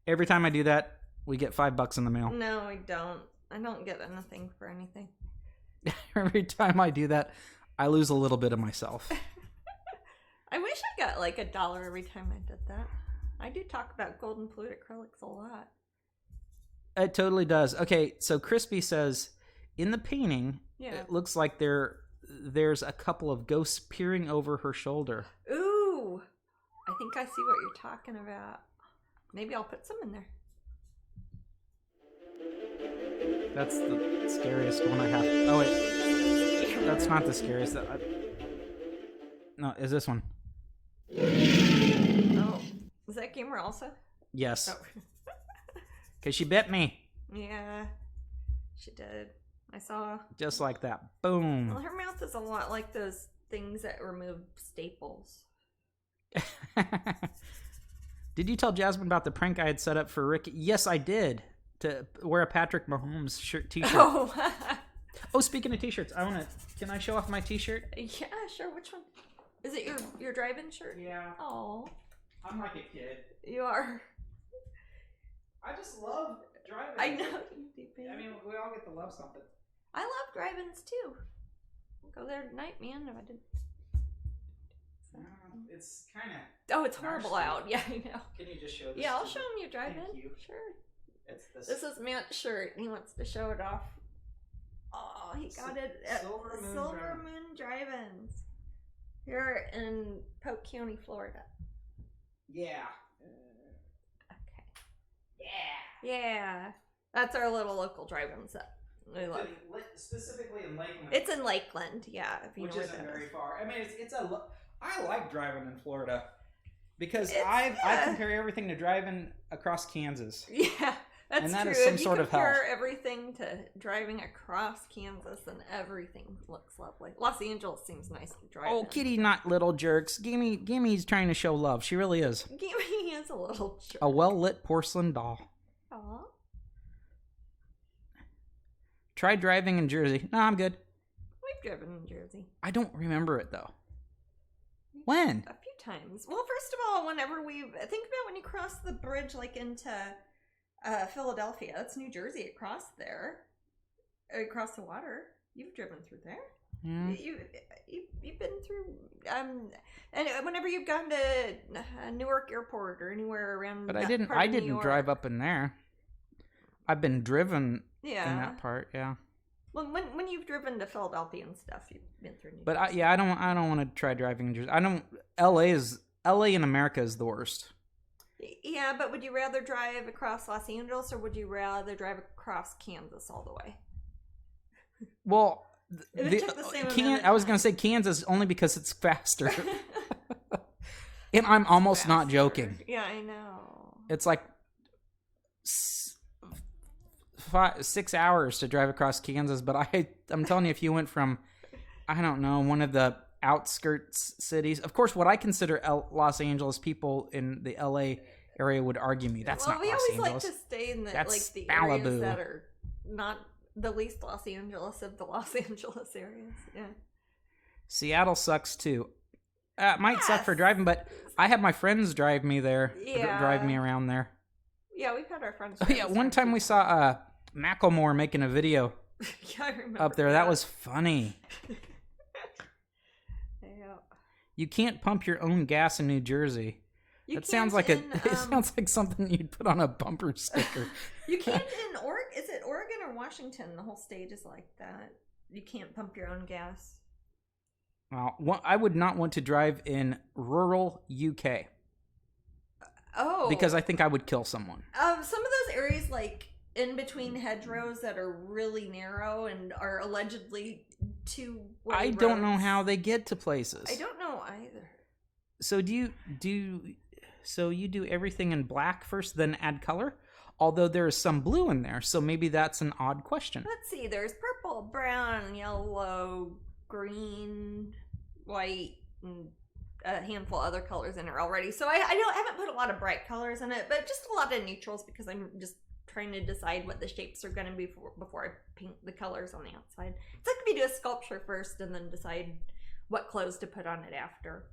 Every time I do that, we get $5 in the mail. No, I don't. I don't get anything for anything. Every time I do that, I lose a little bit of myself. I wish I got like $1 every time I did that. I do talk about golden fluid acrylics a lot. It totally does. Okay, so Crispy says, in the painting, it looks like there's a couple of ghosts peering over her shoulder. Ooh, I think I see what you're talking about. Maybe I'll put some in there. That's the scariest one I have. Oh, wait. That's not the scariest. No, is this one. Oh. Is that camera also? Yes. Oh. Because she bit me. Yeah, she did. I saw. Just like that. Boom. Well, her mouth is a lot like those things that remove staples. Did you tell Jasmine about the prank I had set up for Ricky? Yes, I did. To wear a Patrick Mahomes t-shirt. Oh, speaking of t-shirts, can I show off my t-shirt? Yeah, sure. Which one? Is it your drive-in shirt? Yeah. Oh. I'm like a kid. You are. I just love driving. I know you do, baby. I mean, we all get to love something. I love drive-ins too. I'll go there tonight, man, if I didn't. It's kind of... Oh, it's horrible out. Yeah, I know. Can you just show this? Yeah, I'll show him your drive-in. Thank you. Sure. It's This is Matt's shirt. He wants to show it off. he got it at Silver Moon Drive-Ins here in Polk County, Florida. Yeah. Okay. Yeah. Yeah. That's our little local drive-in set. We love. Specifically in Lakeland. It's in Lakeland, yeah. If you Which know isn't where that very is. far. I mean, I like driving in Florida because It's- I compare everything to driving across Kansas. Yeah, that's And that true. is some If you sort of hell. compare everything to driving across Kansas, and everything looks lovely. Los Angeles seems nice to drive. Oh, in. Kitty, not little jerks. Gimmy's trying to show love. She really is. Gimme is a little jerk. A well-lit porcelain doll. Aw. Try driving in Jersey. No, I'm good. We've driven in Jersey I don't remember it, though. When? a few times. Well, first of all, whenever think about when you cross the bridge, like into Philadelphia, that's New Jersey across there, across the water. You've driven through there. Yeah. You've been through and whenever you've gone to Newark Airport or anywhere around. But that I part of New didn't York. drive up in there. I've been driven Yeah. in that part, yeah. Well, when you've driven to Philadelphia and stuff, you've been through New But Jersey. I don't want to try driving in Jersey. LA in America is the worst. Yeah, but would you rather drive across Los Angeles or would you rather drive across Kansas all the way? Well, If it took the same amount of I was time. going to say Kansas only because it's faster. And I'm almost not Faster. joking. Yeah, I know. It's like 6 hours to drive across Kansas, but I'm telling you, if you went from, I don't know, one of the outskirts cities, of course, what I consider Los Angeles, people in the LA area would argue me. That's not we Los always Angeles. like to stay in the That's the Malibu. areas that are not the least Los Angeles of the Los Angeles areas. Yeah. Seattle sucks too. Might suck for Yes. driving, but I have my friends drive me there, Yeah. drive me around there. Yeah, we've had our friends. Oh yeah, one time we saw Macklemore making a video Yeah, I remember up there. That was funny. Yeah. You can't pump your own gas in New Jersey. You That sounds like can't it sounds like something you'd put on a bumper sticker. You can't in Oregon. Is it Oregon or Washington? The whole state is like that. You can't pump your own gas. Well, I would not want to drive in rural UK Oh, because I think I would kill someone. some of those areas, like in between hedgerows, that are really narrow and are allegedly two-way I don't know roads. how they get to places. I don't know either. So you do everything in black first, then add color? Although there is some blue in there, so maybe that's an odd question. Let's see. There's purple, brown, yellow, green, white, and a handful of other colors in there already. So I haven't put a lot of bright colors in it, but just a lot of neutrals because I'm just trying to decide what the shapes are going to be before I paint the colors on the outside. It's like if you do a sculpture first and then decide what clothes to put on it after,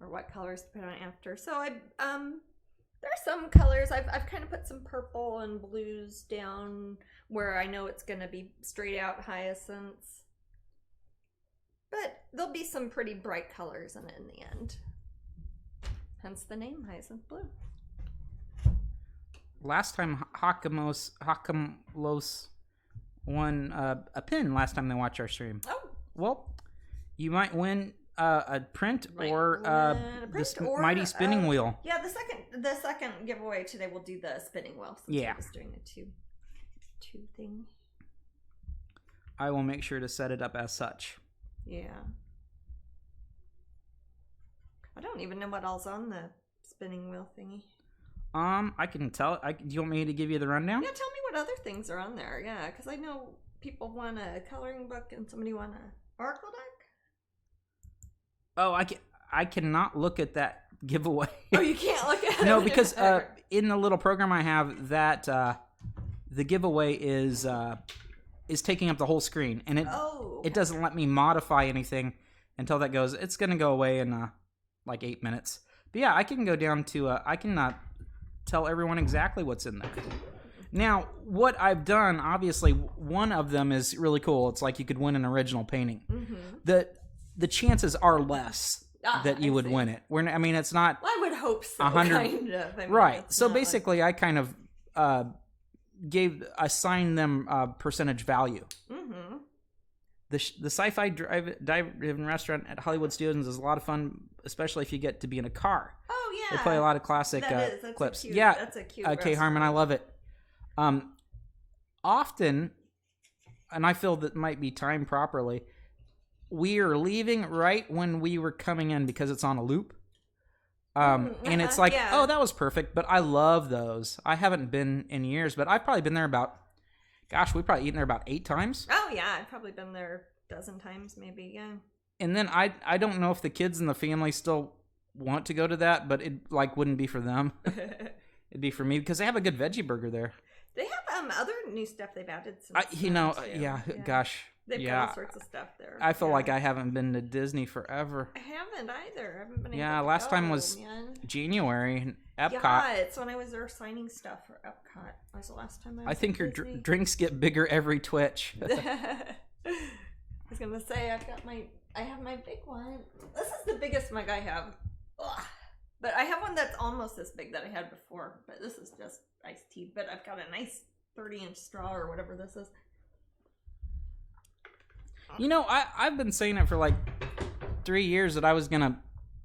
or what colors to put on it after. So there are some colors. I've kind of put some purple and blues down where I know it's going to be straight out hyacinths. But there'll be some pretty bright colors in it in the end. Hence the name Hyacinth Blue. Last time Hakamos won a pin last time they watched our stream. Oh, Well, you might win a print might or win a print the or, mighty spinning wheel. yeah. The second giveaway today we'll do the spinning wheel. Since Yeah. we're just doing a two thing. I will make sure to set it up as such. Yeah. I don't even know what all's on the spinning wheel thingy. I can tell. Do you want me to give you the rundown? Yeah, tell me what other things are on there. Yeah, because I know people want a coloring book and somebody want a oracle deck. Oh, I cannot look at that giveaway. Oh, you can't look at it. No, because in the little program I have, that the giveaway is taking up the whole screen, and it doesn't let me modify anything until that goes. It's gonna go away in like 8 minutes. But yeah, I can go down to I can tell everyone exactly what's in there. Now, what I've done, obviously, one of them is really cool. It's like you could win an original painting. Mm-hmm. The chances are less that you I would see. win it. I mean, it's not Well, I would hope so. 100 Kind of. I mean, right. it's So not like- basically, I kind of assigned them percentage value. Mm-hmm. The sci-fi drive-in restaurant at Hollywood Studios is a lot of fun, especially if you get to be in a car. Oh yeah. They play a lot of classic That's clips. A cute, Yeah, that's a cute. Kay Harmon, I love it. Often, and I feel that might be timed properly, we are leaving right when we were coming in because it's on a loop. And it's like, oh, that was perfect. But I love those. I haven't been in years, but I've probably been there we've probably eaten there about 8 times. Oh yeah, I've probably been there a dozen times, maybe. Yeah. And then I don't know if the kids and the family still want to go to that, but it like wouldn't be for them. It'd be for me because they have a good veggie burger there. They have other new stuff they've added. Gosh. They've got all sorts of stuff there. I feel like I haven't been to Disney forever. I haven't either. I haven't been able Yeah, to last go, time was January, Epcot. Yeah, it's when I was there signing stuff for Epcot. That was the last time I was think your drinks get bigger every Twitch. I was going to say, I have my big one. This is the biggest mug I have. Ugh. But I have one that's almost this big that I had before. But this is just iced tea. But I've got a nice 30-inch straw or whatever this is. You know, I've been saying it for like 3 years that I was going to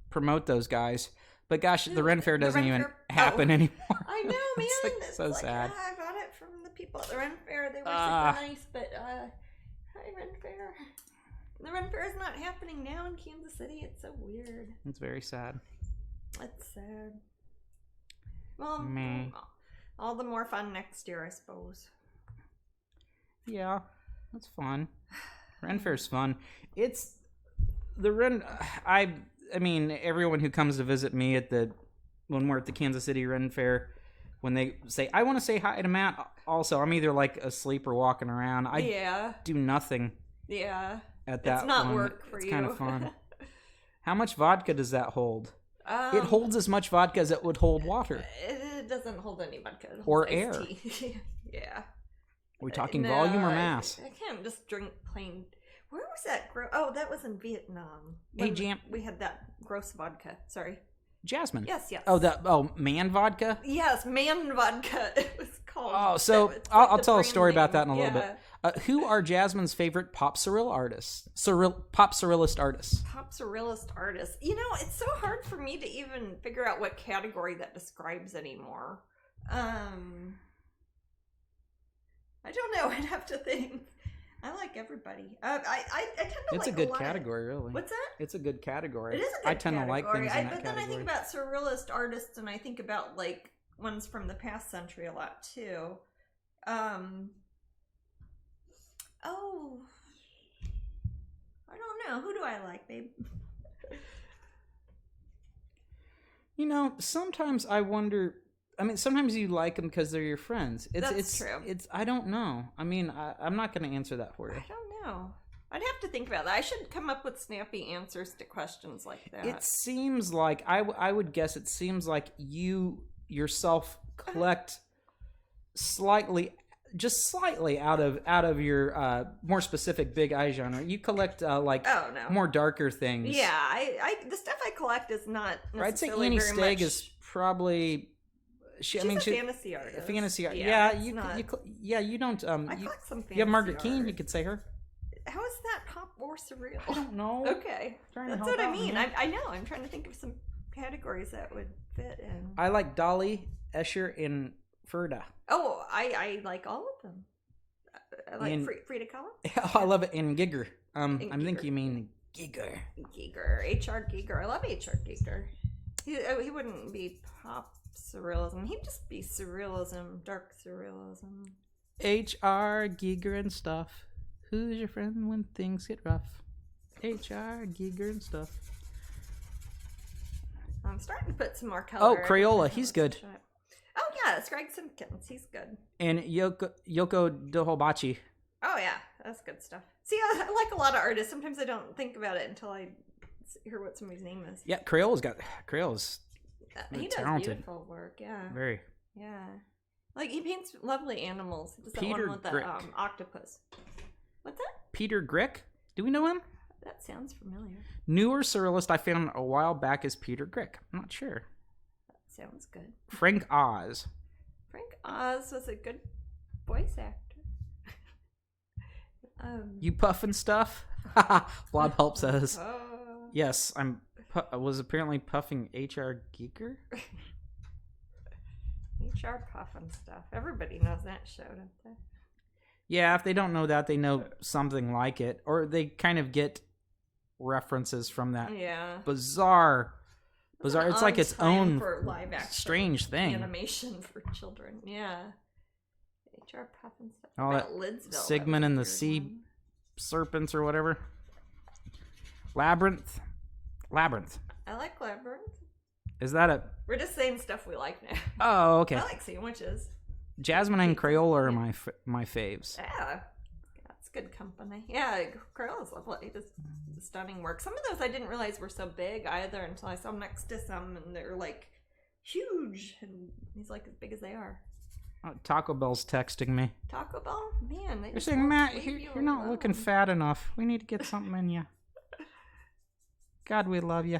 promote those guys. But gosh, the Ren Fair doesn't even happen anymore. I know, man. It's so sad. I got it from the people at the Ren Fair. They were super nice, but hi, Ren Fair. The Ren Fair is not happening now in Kansas City. It's so weird. It's very sad. It's sad. Well, me. All the more fun next year, I suppose. Yeah, that's fun. Ren Fair's fun. It's the Ren. I mean, everyone who comes to visit me when we're at the Kansas City Ren Fair, when they say, I want to say hi to Matt. Also, I'm either like asleep or walking around. I do nothing. Yeah. At that it's not one. work for it's you. It's kind of fun. How much vodka does that hold? It holds as much vodka as it would hold water. It doesn't hold any vodka. It holds or iced air. Tea. Yeah. Are we talking volume or mass? I can't just drink plain. Where was that? Oh, that was in Vietnam. Hey, Jam. We had that gross vodka. Sorry. Jasmine. Yes. Man vodka? Yes, man vodka. It was called. Oh, so I'll tell a story about that in a little bit. Who are Jasmine's favorite pop surrealist artists? Pop surrealist artists. Pop surrealist artists. You know, it's so hard for me to even figure out what category that describes anymore. I don't know. I'd have to think. I like everybody. I tend to It's a good category, really. What's that? It's a good category. It is a good I tend category. to like things in that But category. then I think about surrealist artists, and I think about like ones from the past century a lot too. Oh, I don't know. Who do I like, babe? You know, sometimes I wonder. I mean, sometimes you like them because they're your friends. It's true. I don't know. I mean, I'm not going to answer that for you. I don't know. I'd have to think about that. I should come up with snappy answers to questions like that. It seems like I would guess. It seems like you yourself collect slightly out of your more specific big eye genre. You collect more darker things. Yeah, I the stuff I collect is not necessarily I'd say Annie very Stagg much... is probably. She's a fantasy artist. A fantasy artist. Yeah, you don't. I collect some fantasy. You have Margaret art. Keane. You could say her. How is that pop or surreal? I don't know. Okay, that's what I mean. I know. I'm trying to think of some categories that would fit in. I like Dolly, Escher, and Ferda. Oh, I like all of them. I like Frida Kahlo. I love it. And Giger. I think you mean Giger. H.R. Giger. I love H.R. Giger. He wouldn't be pop surrealism. He'd just be surrealism, dark surrealism. H.R. Giger and stuff. Who's your friend when things get rough? H.R. Giger and stuff. I'm starting to put some more color. Oh, Crayola. He's good. Oh, yeah. It's Greg Simpkins. He's good. And Yoko Dohobachi. Oh, yeah. That's good stuff. See, I like a lot of artists. Sometimes I don't think about it until I hear what somebody's name is. Yeah, Crayola's he does talented. Beautiful work, yeah. Very. Yeah. Like, he paints lovely animals. He does that Peter one with Grick. the octopus. What's that? Peter Grick? Do we know him? That sounds familiar. Newer surrealist I found a while back is Peter Grick. I'm not sure. That sounds good. Frank Oz. Frank Oz was a good voice actor. You puffing stuff? Blob Help says. Yes, I was apparently puffing HR Geeker. HR puffing stuff. Everybody knows that show, don't they? Yeah, if they don't know that, they know something like it. Or they kind of get references from that bizarre. It's like its own for live action strange thing. Animation for children. Yeah. HR puffing stuff. All that Lidsville, Sigmund and the Sea Serpents or whatever. Labyrinth. I like Labyrinth. Is that a... We're just saying stuff we like now. Oh, okay. I like sandwiches. Jasmine and Crayola are my faves. Yeah. That's good company. Yeah, Crayola's lovely. Just stunning work. Some of those I didn't realize were so big either until I saw them next to some, and they're like huge. And he's like as big as they are. Oh, Taco Bell's texting me. Taco Bell? Man, they're saying, Matt, you're not looking fat enough. We need to get something in you. God, we love you.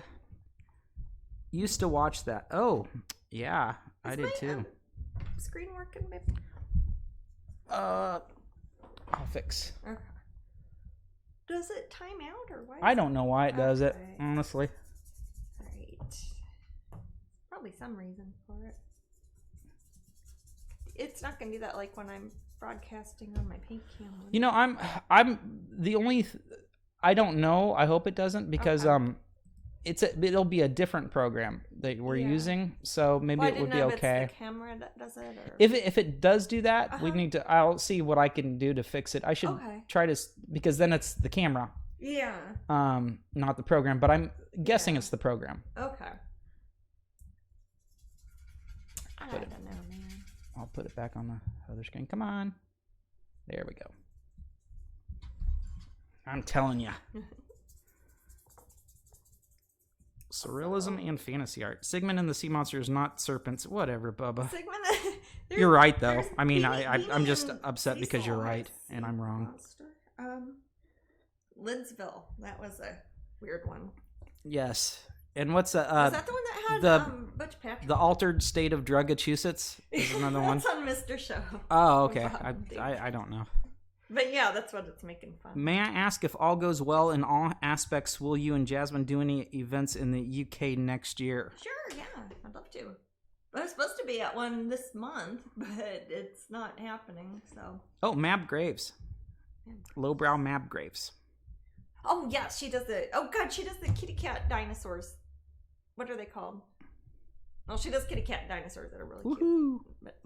Used to watch that. Oh, yeah, I did too. Screen working, babe? I'll fix. Okay. Does it time out or what? I don't know why it does it, honestly. Alright. Probably some reason for it. It's not gonna do that like when I'm broadcasting on my paint camera. You know, I'm the only. I don't know. I hope it doesn't because it'll be a different program that we're using, so maybe it would be okay. It's the camera that does it, or... If it does do that, we need to. I'll see what I can do to fix it. I should try to, because then it's the camera. Yeah. Not the program, but I'm guessing it's the program. Okay. I don't know, man. I'll put it back on the other screen. Come on. There we go. I'm telling you. Surrealism and fantasy art. Sigmund and the Sea Monsters, not serpents. Whatever, Bubba. Sigmund. You're right, though. I mean, I'm just upset because you're right and I'm wrong. Monster. Lidsville. That was a weird one. Yes. And what's was that the one that had Butch Patrick? The Altered State of Drugachusetts is another one. That's on Mr. Show. Oh, okay. I don't know. But yeah, that's what it's making fun. May I ask, if all goes well in all aspects, will you and Jasmine do any events in the UK next year? Sure, yeah. I'd love to. I was supposed to be at one this month, but it's not happening, so. Oh, Mab Graves. Lowbrow Mab Graves. Oh, yeah, she does she does the kitty cat dinosaurs. What are they called? Well, she does kitty cat dinosaurs that are really cute. But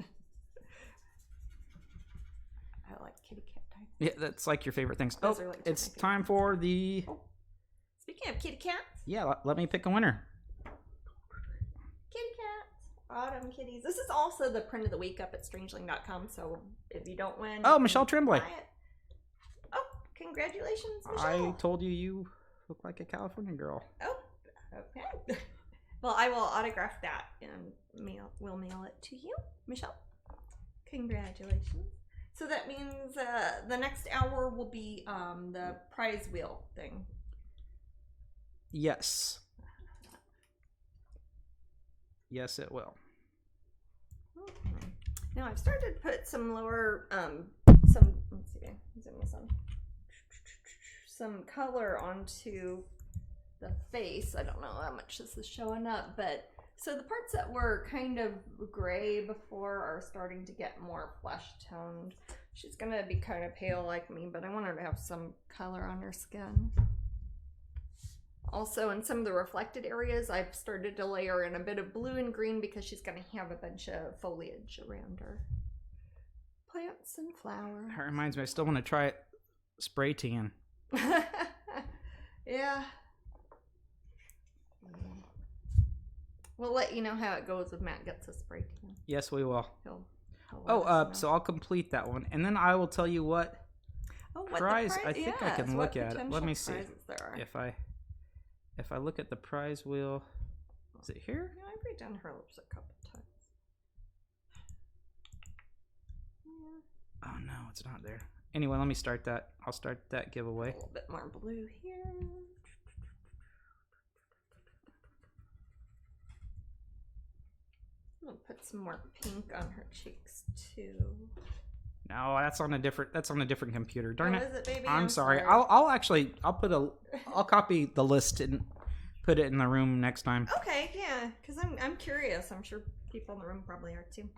I like kitty cat dinosaurs. Yeah, that's like your favorite things. Those are like it's time for the... Oh. Speaking of kitty cats. Yeah, let me pick a winner. Kitty cats. Autumn kitties. This is also the print of the week up at Strangeling.com, so if you don't win... Oh, Michelle Tremblay. Oh, congratulations, Michelle. I told you look like a California girl. Oh, okay. Well, I will autograph that and we'll mail it to you, Michelle. Congratulations. So that means the next hour will be the prize wheel thing. Yes. Yes, it will. Okay. Now I've started to put some lower, let's see, zoom this on. Some color onto the face. I don't know how much this is showing up, but so the parts that were kind of gray before are starting to get more flesh toned. She's gonna be kind of pale like me, but I want her to have some color on her skin. Also, in some of the reflected areas, I've started to layer in a bit of blue and green because she's gonna have a bunch of foliage around her. Plants and flowers. That reminds me, I still want to try it spray tan. Yeah. We'll let you know how it goes if Matt gets a spray tan. Yes, we will. He'll so I'll complete that one, and then I will tell you what prize. I think I can look at it. Let me see if I look at the prize wheel. Is it here? Yeah, I've redone her lips a couple times. Yeah. Oh no, it's not there. Anyway, let me start that. I'll start that giveaway. A little bit more blue here. I'm gonna put some more pink on her cheeks too. No, that's on a different computer. Darn What it. is it, baby? I'm sorry. I'll copy the list and put it in the room next time. Okay, yeah, because I'm curious. I'm sure people in the room probably are too.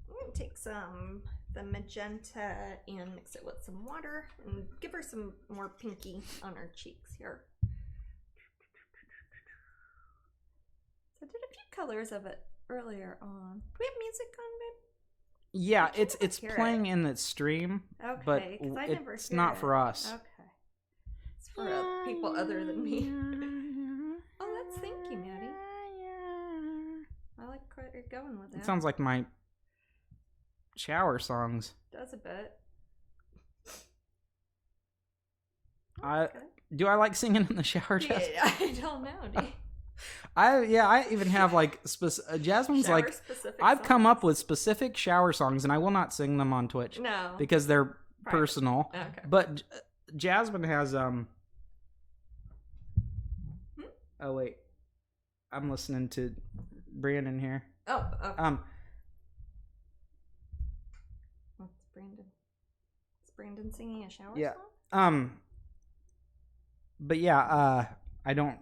I'm gonna take the magenta and mix it with some water and give her some more pinky on her cheeks here. So I did a few colors of it earlier on. Do we have music on, babe? Yeah, I can't it's hear playing in the stream, Okay, but 'cause I never it's hear not it. for us. Okay, it's for people other than me. Oh, that's thank you, Maddie. I like where you're going with that. It sounds like my shower songs. Does a bit. Do I like singing in the shower, Jasmine? Yeah, I don't know. Do you? I even have like Jasmine's Shower like specific I've come up songs? with specific shower songs, and I will not sing them on Twitch No. because they're Private. personal. Okay. But Jasmine has Oh wait, I'm listening to Brandon here. Oh, okay. What's Brandon? Is Brandon singing a shower song? But yeah, I don't.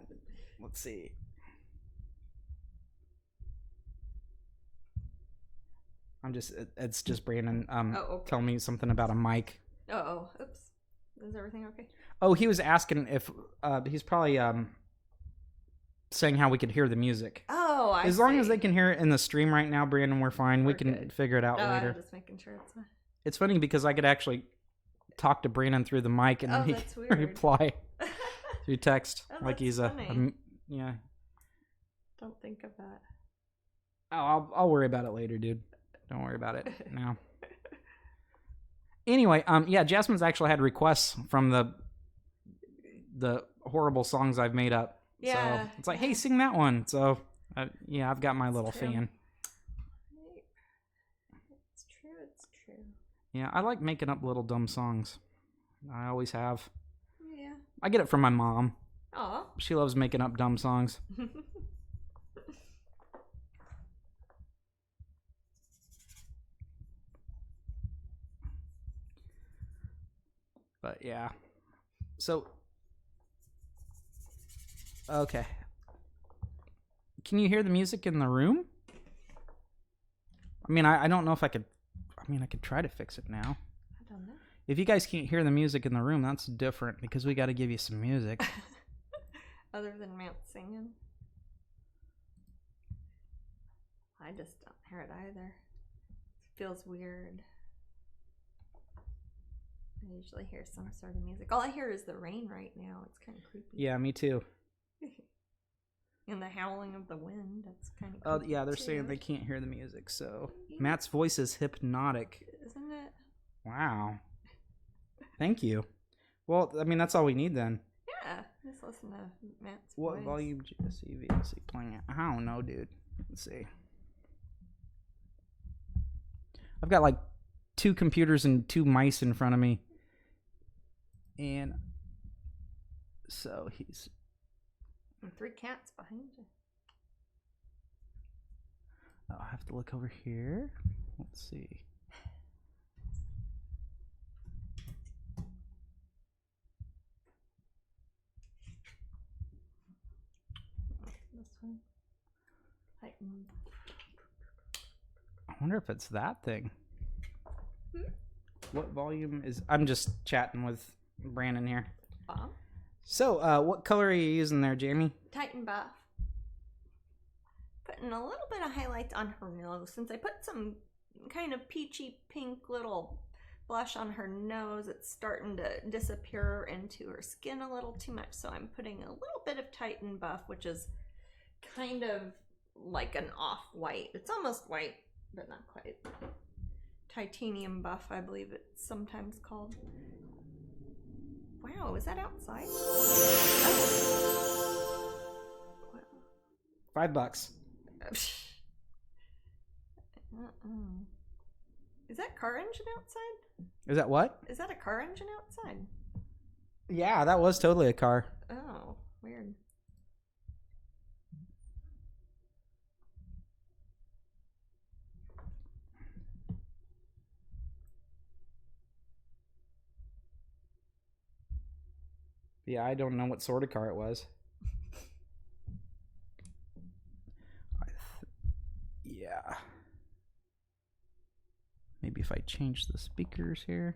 Let's see. It's just Brandon Okay. telling me something about a mic. Oh, oops. Is everything okay? Oh, he was asking if he's probably saying how we could hear the music. Oh, I As see. long as they can hear it in the stream right now, Brandon, we're fine. We can good. figure it out later. I'm just making sure it's fine. It's funny because I could actually talk to Brandon through the mic and then he that's can weird. reply through text Oh, like that's he's funny. yeah. Don't think of that. Oh, I'll worry about it later, dude. Don't worry about it now. Anyway, yeah, Jasmine's actually had requests from the horrible songs I've made up. Yeah. So it's like, hey, sing that one. So yeah, I've got my little true. fan. It's true. It's true. Yeah, I like making up little dumb songs. I always have. Yeah. I get it from my mom. Aw. She loves making up dumb songs. But yeah. So okay. Can you hear the music in the room? I mean, I don't know if I could. I mean, I could try to fix it now. I don't know. If you guys can't hear the music in the room, that's different because we got to give you some music. Other than Matt singing. I just don't hear it either. It feels weird. I usually hear some sort of music. All I hear is the rain right now. It's kind of creepy. Yeah, me too. And the howling of the wind. That's kind of Oh, creepy yeah, they're too. saying they can't hear the music. So Matt's voice is hypnotic. Isn't it? Wow. Thank you. Well, I mean, that's all we need then. Yeah. Just listen to Matt's What voice. volume GSC VLC playing at? I don't know, dude. Let's see. I've got like 2 computers and 2 mice in front of me. And so he's... And 3 cats behind you. I'll have to look over here. Let's see. This one. Tighten. I wonder if it's that thing. Hmm? What volume is... I'm just chatting with Brandon here. Bob? So, what color are you using there, Jamie? Tighten buff. Putting a little bit of highlights on her nose. Since I put some kind of peachy pink little blush on her nose, it's starting to disappear into her skin a little too much. So I'm putting a little bit of Tighten buff, which is kind of like an off-white. It's almost white, but not quite. Titanium buff, I believe it's sometimes called. Wow, is that outside? Oh. $5. Is that car engine outside? Is that what? Is that a car engine outside? Yeah, that was totally a car. Oh, weird. Yeah, I don't know what sort of car it was. Yeah. Maybe if I change the speakers here.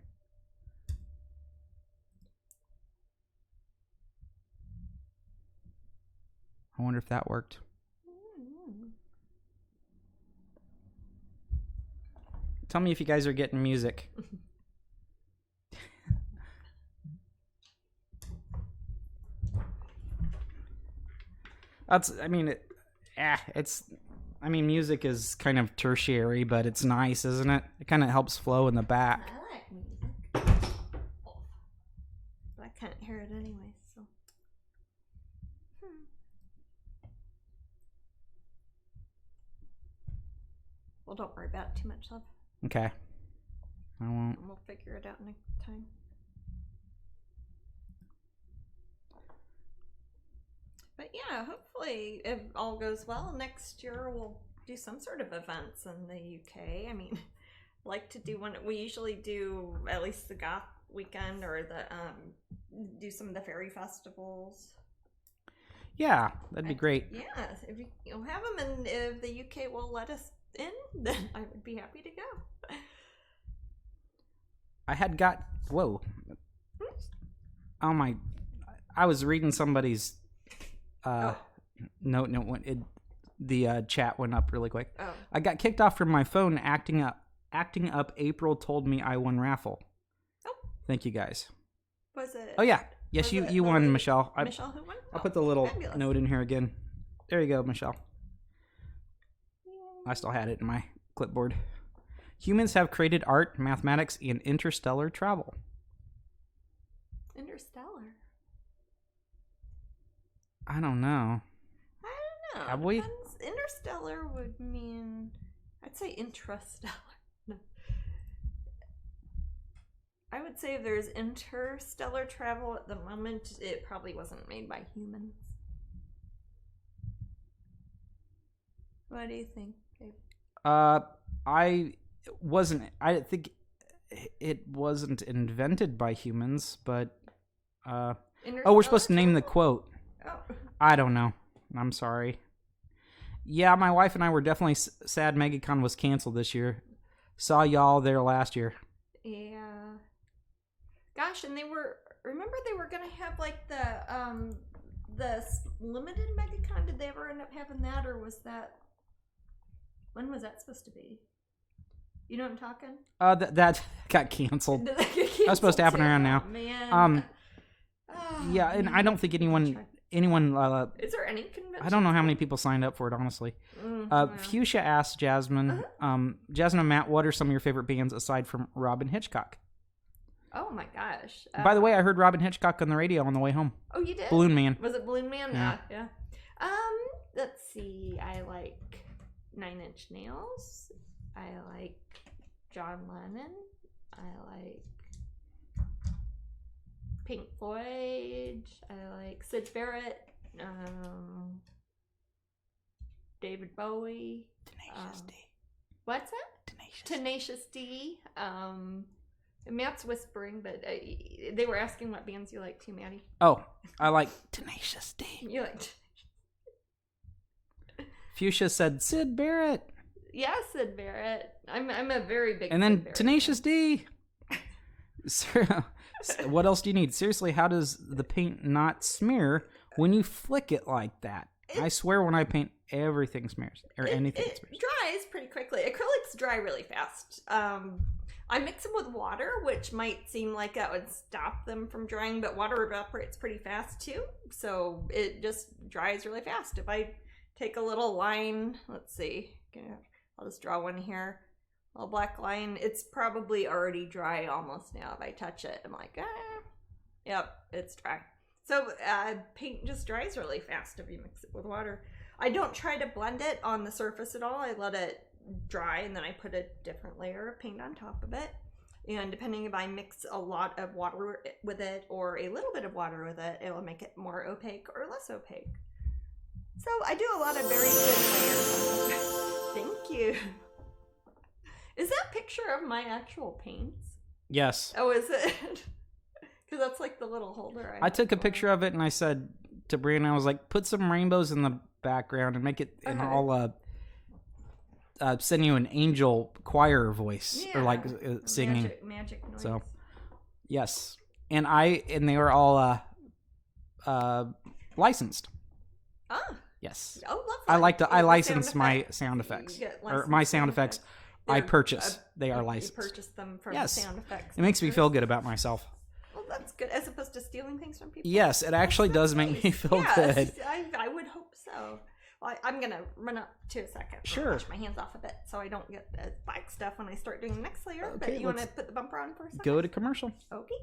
I wonder if that worked. Tell me if you guys are getting music. Music is kind of tertiary, but it's nice, isn't it? It kind of helps flow in the back. I like music. But I can't hear it anyway, so. Well, don't worry about it too much, love. Okay. I won't. We'll figure it out next time. But yeah, hopefully, if all goes well, next year we'll do some sort of events in the UK. I mean, like to do one. We usually do at least the Goth weekend or the do some of the fairy festivals. Yeah, that'd be great. Yeah, if you'll have them, and if the UK will let us in, then I would be happy to go. I had got whoa. Oh my! I was reading somebody's. No, the chat went up really quick. Oh. I got kicked off from my phone acting up. April told me I won raffle. Oh. Thank you guys. Was it? Oh yeah. Yes, you won, Michelle. Michelle who won? I'll put the little fabulous. note in here again. There you go, Michelle. I still had it in my clipboard. Humans have created art, mathematics, and interstellar travel. Interstellar? I don't know. Have we? Interstellar would mean... I'd say intrastellar. No. I would say if there's interstellar travel at the moment, it probably wasn't made by humans. What do you think, Dave? I think it wasn't invented by humans, but we're supposed to name the quote. Oh. I don't know. I'm sorry. Yeah, my wife and I were definitely sad MegaCon was canceled this year. Saw y'all there last year. Yeah. Gosh, and they were gonna have like the limited MegaCon. Did they ever end up having that, or was that? When was that supposed to be? You know what I'm talking? That got canceled. That was supposed to happen around now. Man. Yeah, and I don't think anyone. Is there any convention? I don't know how many people signed up for it, honestly. Fuchsia asked Jasmine, Jasmine and Matt, what are some of your favorite bands aside from Robin Hitchcock? Oh my gosh! By the way, I heard Robin Hitchcock on the radio on the way home. Oh, you did? Balloon Man. Was it Balloon Man? Yeah. Let's see. I like 9 Inch Nails. I like John Lennon. I like Pink Floyd. I like Sid Barrett. David Bowie. Tenacious D. What's that? Tenacious D. Matt's whispering, but they were asking what bands you like too, Maddie. Oh, I like Tenacious D. You like Fuchsia said Sid Barrett. Yeah, Sid Barrett. I'm a very big. And then Sid Barrett Tenacious fan. D. What else do you need? Seriously, how does the paint not smear when you flick it like that? I swear when I paint, everything smears. Or anything it smears. dries pretty quickly. Acrylics dry really fast. I mix them with water, which might seem like that would stop them from drying, but water evaporates pretty fast too. So it just dries really fast. If I take a little line, let's see. I'll just draw one here. A little black line. It's probably already dry almost now. If I touch it, I'm like, yep, it's dry. So paint just dries really fast if you mix it with water. I don't try to blend it on the surface at all. I let it dry and then I put a different layer of paint on top of it. And depending if I mix a lot of water with it or a little bit of water with it, it will make it more opaque or less opaque. So I do a lot of very thin layers. Thank you. Is that a picture of my actual paints? Yes. Oh, is it? Because that's like the little holder. I took a picture of it and I said to Brian, I was like, put some rainbows in the background and make it, and I'll send you an angel choir voice or like singing. Magic noise. So, yes. And they were all licensed. Ah. Yes. Oh, lovely. I license my sound effects. Or my sound effects. I purchase. They are licensed. You purchase them from sound effects. It makes me feel good about myself. Well, that's good. As opposed to stealing things from people. Yes, it actually does make me feel good. I would hope so. Well, I'm going to run up to a second. Sure. Wash my hands off a bit so I don't get bike stuff when I start doing the next layer. Okay, but you want to put the bumper on for a second? Go to commercial. Okay.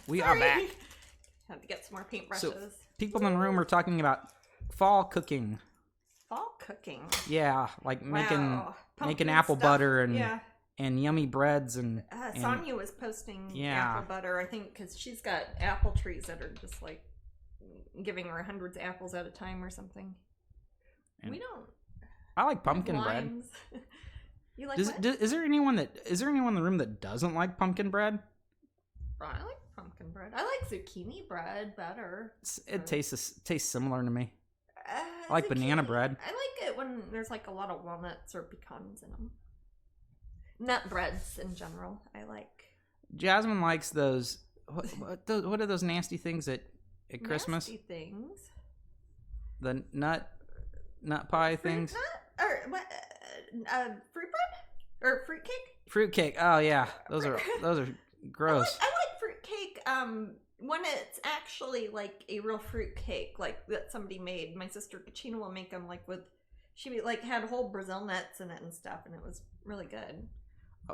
We are back. Have to get some more paintbrushes. So, people in the room are talking about fall cooking. Fall cooking? Yeah, like making Pumpkin apple stuff. butter and yummy breads and Sonia was posting apple butter, I think, because she's got apple trees that are just like giving her hundreds of apples at a time or something. And we don't. I like pumpkin bread. You like what? Is there anyone in the room that doesn't like pumpkin bread? I like pumpkin bread. I like zucchini bread better. It tastes similar to me. I like banana bread. I like it when there's like a lot of walnuts or pecans in them. Nut breads in general, I like. Jasmine likes those. What are those nasty things at Christmas? Nasty things. The nut pie things. Nut or what? Fruit bread or fruit cake? Fruit cake. Oh yeah, those are gross. I like fruit cake. When it's actually like a real fruit cake, like that somebody made. My sister Kachina will make them like with. She like had whole Brazil nuts in it and stuff, and it was really good.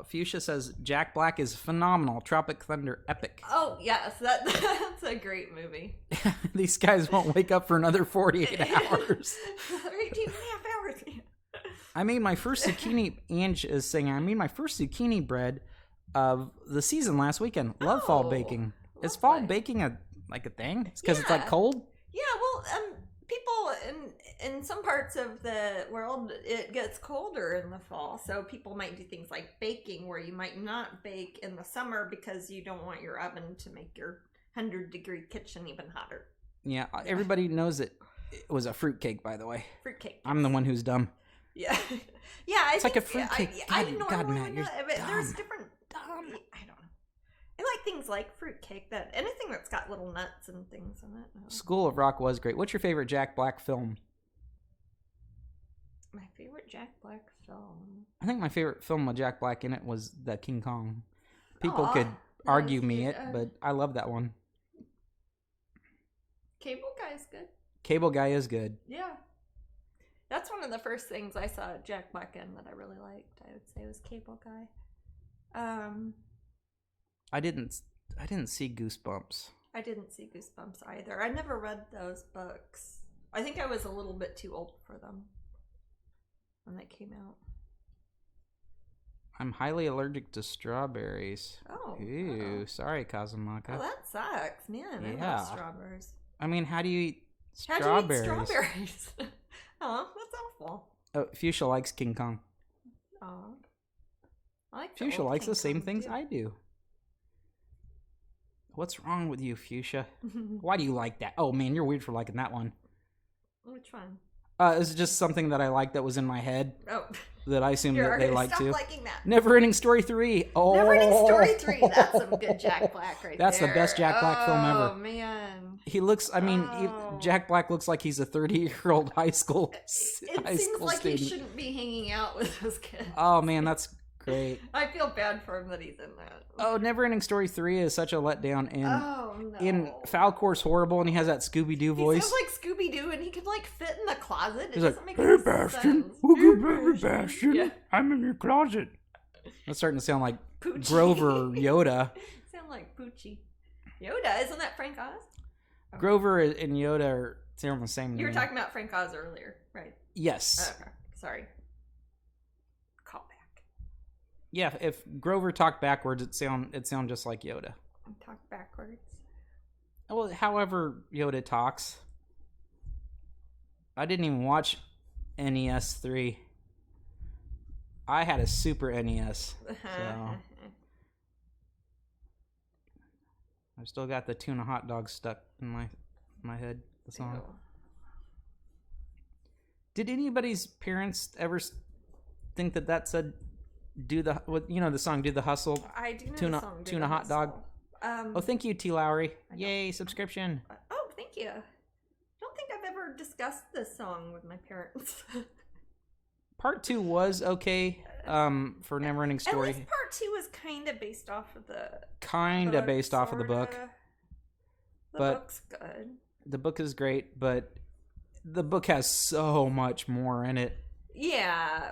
Fuchsia says Jack Black is phenomenal. Tropic Thunder epic. Oh yes, that's a great movie. These guys won't wake up for another 48 hours. 18 and a half hours. I made my first zucchini. Ange is saying I made my first zucchini bread of the season last weekend. Love fall baking. Is fall baking a thing? It's because it's like cold. Yeah, well, people in some parts of the world it gets colder in the fall, so people might do things like baking where you might not bake in the summer because you don't want your oven to make your 100-degree kitchen even hotter. Yeah, everybody knows it was a fruit cake, by the way. Fruit cake. I'm the one who's dumb. Yeah, yeah. It's like a fruit cake. I normally God, Matt, you're but there's dumb. different. I don't know. I like things like fruit cake. That anything that's got little nuts and things in it. School of Rock was great. What's your favorite Jack Black film? My favorite Jack Black film. I think my favorite film with Jack Black in it was the King Kong. People could argue me it, but I love that one. Cable Guy is good. Cable Guy is good. Yeah. That's one of the first things I saw Jack Black in that I really liked. I would say was Cable Guy. I didn't see Goosebumps. I didn't see Goosebumps either. I never read those books. I think I was a little bit too old for them when they came out. I'm highly allergic to strawberries. Oh. Ew, sorry, Kazumaka. Oh, that sucks, man. I love strawberries. I mean, how do you eat strawberries? How do you eat strawberries? Oh, that's awful. Oh, Fuchsia likes King Kong. Oh. I like Fuchsia likes the same things I do. What's wrong with you, Fuchsia? Why do you like that? Oh, man, you're weird for liking that one. Which one? It's just something that I liked that was in my head. Oh. That I assumed that they liked too. Stop liking that. Neverending Story 3. Oh. Neverending Story 3. That's some good Jack Black right That's there. the best Jack Black film ever. Oh, man. He looks, Jack Black looks like he's a 30-year-old high school It seems school like student. he shouldn't be hanging out with those kids. Oh, man, that's great. I feel bad for him that he's in that. Oh, Neverending Story 3 is such a letdown. And no. in Falcor's horrible, and he has that Scooby-Doo voice. He sounds like Scooby-Doo, and he could, like, fit in the closet. It He's doesn't like, make any sense. Welcome back, Bastion. Yeah. I'm in your closet. That's starting to sound like Poochie. Grover or Yoda. Sound like Poochie. Yoda, isn't that Frank Oz? Oh. Grover and Yoda sound the same. You were talking about Frank Oz earlier, right? Yes. Okay, sorry. Call back. Yeah, if Grover talked backwards, it sound just like Yoda. Talk backwards. Well, however Yoda talks. I didn't even watch NES 3. I had a Super NES, so I've still got the tuna hot dog stuck in my head. The song. Ew. Did anybody's parents ever think that said the song "Do the Hustle"? I do know the song. Tuna hot dog. Oh, thank you, T. Lowry. Yay, subscription. Oh, thank you. I don't think I've ever discussed this song with my parents. Part 2 was okay for Neverending Story. At least part 2 was kind of based off of the... the book. The book's good. The book is great, but the book has so much more in it. Yeah.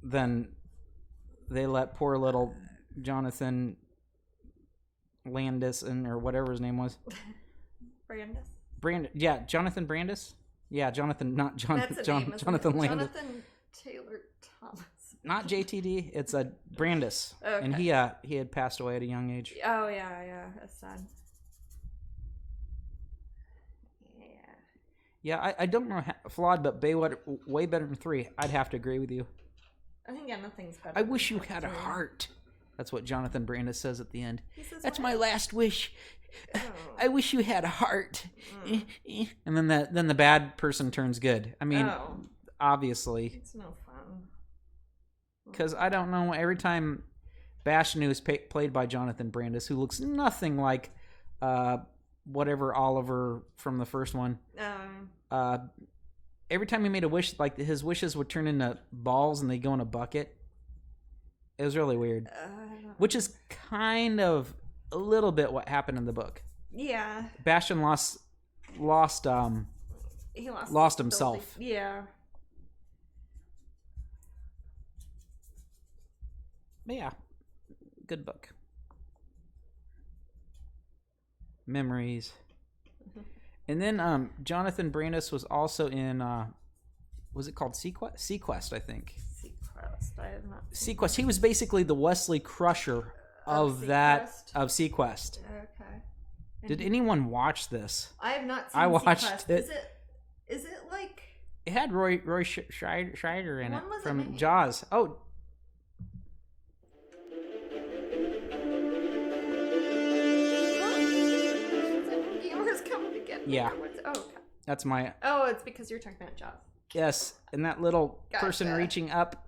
Than they let poor little Jonathan Landis or whatever his name was. Jonathan Brandis. Yeah, Jonathan, not Jonathan. That's a name, Jonathan Landis. Jonathan Taylor Thomas. Not JTD. It's a Brandis, Okay. and he had passed away at a young age. Oh yeah, that's sad. Yeah, I don't know Flawed, but Baywater way better than 3. I'd have to agree with you. I think nothing's better. I wish you had a heart. That's what Jonathan Brandis says at the end. That's what? my last wish. Oh. I wish you had a heart. And then the bad person turns good. I mean, obviously. It's no fun. Because I don't know, every time Bastion, who is played by Jonathan Brandis, who looks nothing like whatever Oliver from the first one. Every time he made a wish, like his wishes would turn into balls and they go in a bucket. It was really weird. Which is kind of a little bit what happened in the book. Yeah. Bastion lost himself. Yeah. But yeah, good book. Memories. And then Jonathan Brandis was also in was it called Sequest, I think. Sequest. I have not. Sequest. He was basically the Wesley Crusher of Sequest. Okay. Did anyone watch this? I have not seen I watched Sequest. it. Is it like It had Roy Scheider in it When was it from made? Jaws. Oh, gamers coming to get me? Yeah. Oh, okay. that's my Oh, it's because you're talking about Jaws. yes. And that little person Gotcha. reaching up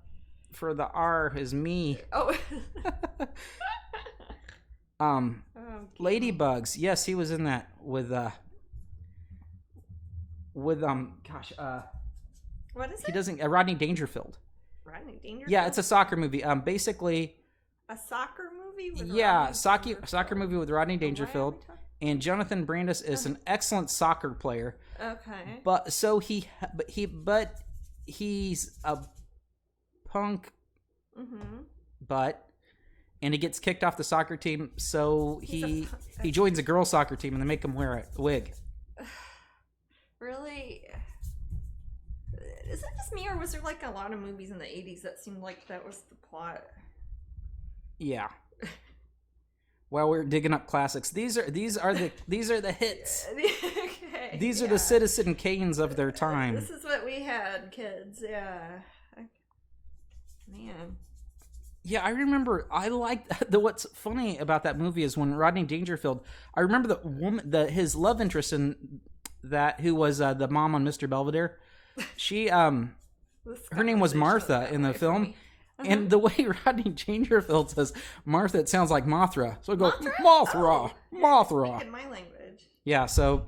for the R is me. Oh. Ladybugs. Yes, he was in that with What is it? he doesn't Rodney Dangerfield. Rodney Dangerfield? Yeah, it's a soccer movie. Basically, a soccer movie with yeah, Rodney Dangerfield? soccer movie with Rodney Why are we Dangerfield, talking- and Jonathan Brandis is an excellent soccer player. Okay. But he's a punk, and he gets kicked off the soccer team. So he joins a girls' soccer team, and they make him wear a wig. Really? Is it just me, or was there like a lot of movies in the 80s that seemed like that was the plot? Yeah. While we're digging up classics, these are the hits. Okay. These are the Citizen Kanes of their time. This is what we had, kids. Yeah. Man. Yeah, I remember. I liked what's funny about that movie is when Rodney Dangerfield. I remember the woman, his love interest in that, who was the mom on Mr. Belvedere. She, her name was Martha in the film, and the way Rodney Dangerfield says Martha, it sounds like Mothra. So I go Mothra, Mothra. In my language. Yeah, so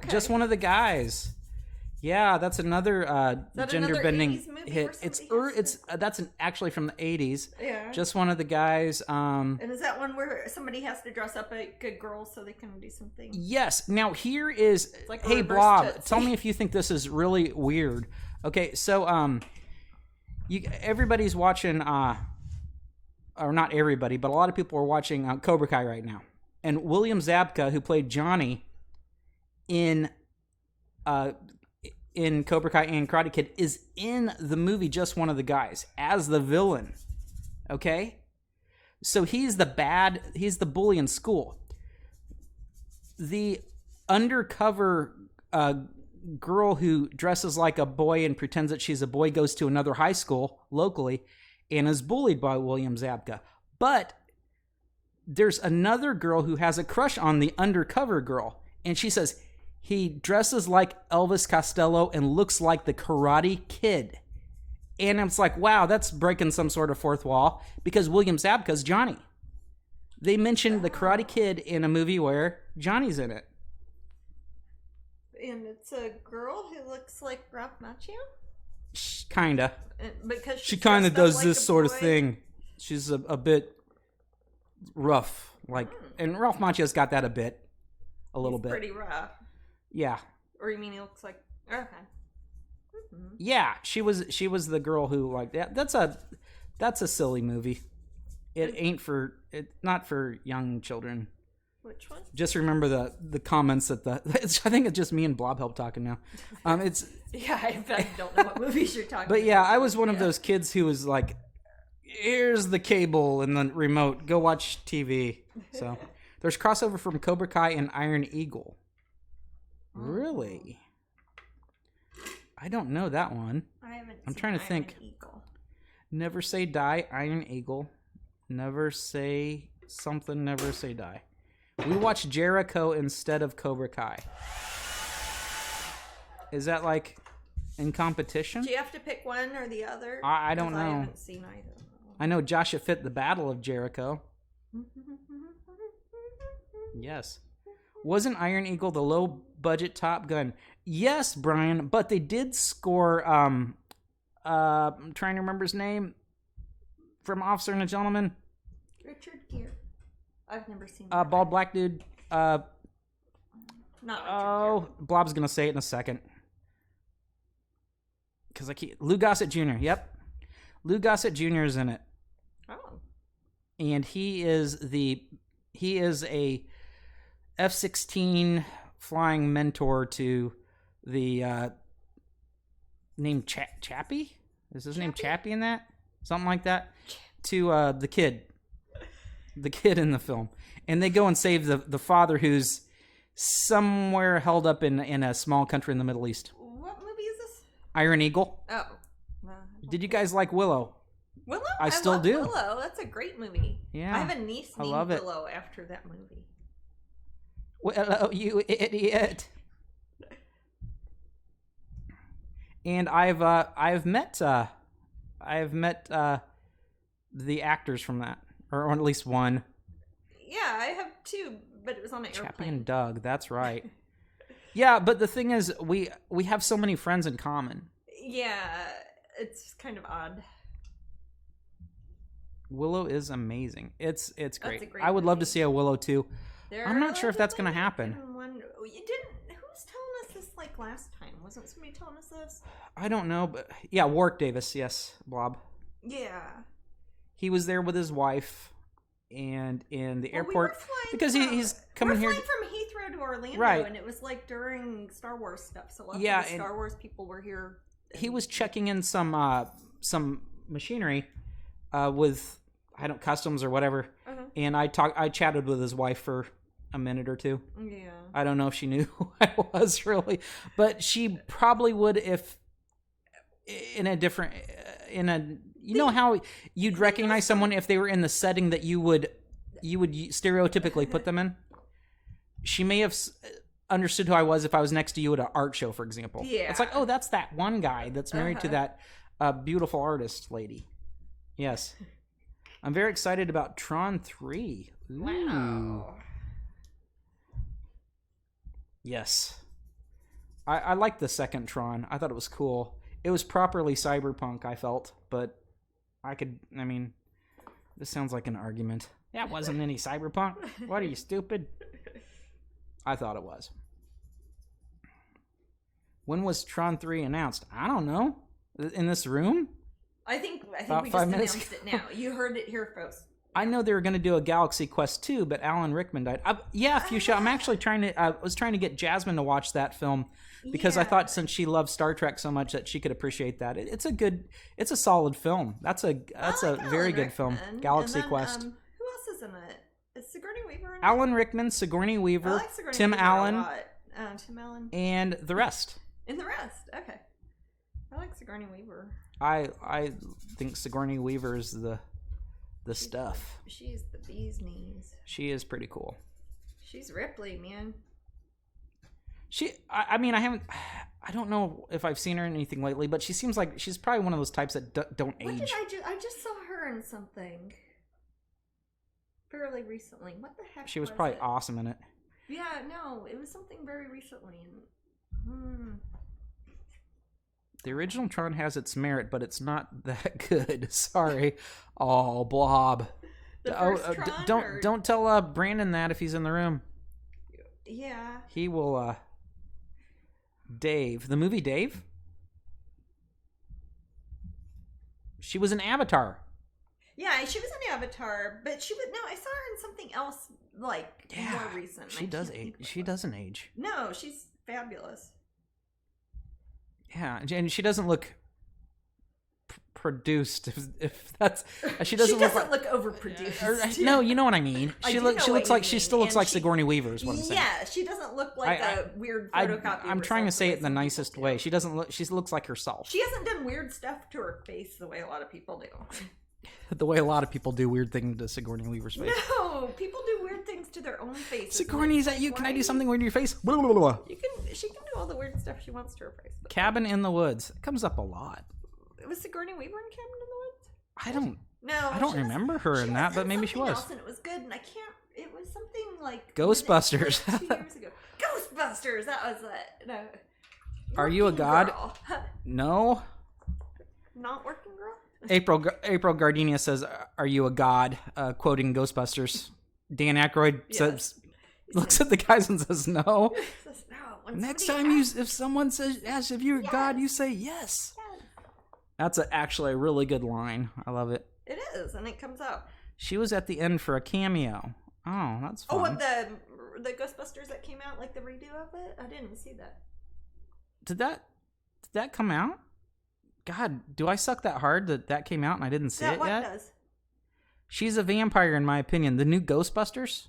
just one of the guys. Yeah, that's another gender bending hit. That's actually from the 80s. Yeah. Just one of the guys. And is that one where somebody has to dress up a good girl so they can do something? Yes. Now here is like a hey reverse Blob, Tootsie. tell me if you think this is really weird. Okay, so everybody's watching or not everybody, but a lot of people are watching Cobra Kai right now. And William Zabka, who played Johnny in Cobra Kai and Karate Kid, is in the movie Just One of the Guys as the villain. Okay? So he's the bully in school. The undercover girl who dresses like a boy and pretends that she's a boy goes to another high school locally and is bullied by William Zabka. But there's another girl who has a crush on the undercover girl, and she says, he dresses like Elvis Costello and looks like the Karate Kid. And it's like, wow, that's breaking some sort of fourth wall because William Zabka's Johnny. They mentioned the Karate Kid in a movie where Johnny's in it. And it's a girl who looks like Ralph Macchio? Kinda. Because She kind of does like this sort of boy. thing. She's a bit rough. And Ralph Macchio's got that a little bit. Pretty rough. Yeah. Or you mean he looks like... Okay. Yeah, she was the girl who that's a silly movie. It ain't not for young children. Which one? Just remember the comments that I think it's just me and Blob help talking now. It's yeah, I don't know what movies you're talking. But yeah, I was one of those kids who was like, "Here's the cable and the remote. Go watch TV." So there's crossover from Cobra Kai and Iron Eagle. Really? I don't know that one. I haven't. I'm trying to think. Eagle. Never Say Die, Iron Eagle. Never Say Something. Never Say Die. We watched Jericho instead of Cobra Kai. Is that like in competition? Do you have to pick one or the other? I don't know. I haven't seen either. I know Joshua Fit, the Battle of Jericho. Yes. Wasn't Iron Eagle the low-budget Top Gun? Yes, Brian, but they did score, I'm trying to remember his name, from Officer and a Gentleman. Richard Gere. I've never seen that. Bald black dude. Not Richard Gere. Blob's going to say it in a second. Because Lou Gossett Jr., yep. Lou Gossett Jr. is in it. Oh. And he is a F-16 flying mentor to the name Chappie? Is his name Chappie in that? Something like that? To the kid in the film. And they go and save the father who's somewhere held up in a small country in the Middle East. What movie is this? Iron Eagle. Oh. Did you guys like Willow? Willow? I still love do. Willow. That's a great movie. Yeah. I have a niece named Willow after that movie. Willow, you idiot. And I've met the actors from that, or at least one. Yeah, I have two, but it was on an airplane. Chappie and Doug, that's right. Yeah, but the thing is, we have so many friends in common. Yeah, it's kind of odd. Willow is amazing. It's great. I would love to see a Willow 2. I'm not sure if that's going to happen. You didn't. Who was telling us this like last time? Wasn't somebody telling us this? I don't know, but yeah, Warwick Davis. Yes, Blob. Yeah. He was there with his wife, and in the airport because he's coming here. We're flying from Heathrow to Orlando, right? And it was like during Star Wars stuff. So lots of the Star Wars people were here. He was checking in some machinery with customs or whatever, and I chatted with his wife for a minute or two. Yeah. I don't know if she knew who I was really, but she probably would if in a different you know how you'd recognize someone if they were in the setting that you would stereotypically put them in. She may have understood who I was if I was next to you at an art show, for example. Yeah. It's like, oh, that's that one guy that's married to that beautiful artist lady. Yes. I'm very excited about Tron 3. Ooh. Wow. Yes. I liked the second Tron. I thought it was cool. It was properly cyberpunk, I felt, but this sounds like an argument. That wasn't any cyberpunk. What, are you stupid? I thought it was. When was Tron 3 announced? I don't know. In this room? I think About we 5 just minutes announced it now. You heard it here first. I know they were going to do a Galaxy Quest 2, but Alan Rickman died. Fuchsia. I'm actually I was trying to get Jasmine to watch that film because I thought since she loves Star Trek so much that she could appreciate that. It's a solid film. That's a very good film. Galaxy Quest. Who else is in it? Is Sigourney Weaver in it? Alan Rickman, Sigourney Weaver, I like Sigourney Tim Weaver Allen, a lot. Tim Allen, and the rest. And the rest. Okay. I like Sigourney Weaver. I think Sigourney Weaver is the stuff. She's the bee's knees. She is pretty cool. She's Ripley, man. I don't know if I've seen her in anything lately, but she seems like she's probably one of those types that don't age. I just saw her in something fairly recently. What the heck? She was probably awesome in it. Yeah, no, it was something very recently. The original Tron has its merit, but it's not that good. Sorry. Oh, Blob. Don't tell Brandon that if he's in the room. Yeah. He will. Dave, the movie Dave. She was in Avatar. Yeah, she was in Avatar, but I saw her in something else, like, more recent. She doesn't age. No, she's fabulous. Yeah, and she doesn't look produced, if that's... She doesn't look overproduced. No, you know what I mean. She still looks like Sigourney Weaver is what I'm saying. Yeah, she doesn't look like a weird photocopy. I'm trying to say it in the nicest way. She looks like herself. She hasn't done weird stuff to her face the way a lot of people do. The way a lot of people do weird things to Sigourney Weaver's face. No, people do weird things to their own faces. Sigourney, is that you? Can I do something weird to your face? Blah, blah, blah. She can do all the weird stuff she wants to her face. Cabin in the Woods. It comes up a lot. Was Sigourney Weaver in Cabin in the Woods? I don't remember her in that, but maybe she was. Else and it was good, and it was something like Ghostbusters. Like 2 years ago. Ghostbusters. That was it. No. Are you a god? Girl. No. Not working girl. April Gardenia says, "Are you a god?" Quoting Ghostbusters. Dan Aykroyd looks at the guys and says, "No." Says, no. Next time if someone asks if you're a god, you say yes. That's actually a really good line. I love it. It is, and it comes out. She was at the end for a cameo. Oh, that's fun. Oh, what the Ghostbusters that came out, like the redo of it? I didn't see that. Did that come out? God, do I suck that hard that came out and I didn't see it yet? What does? She's a vampire, in my opinion. The new Ghostbusters?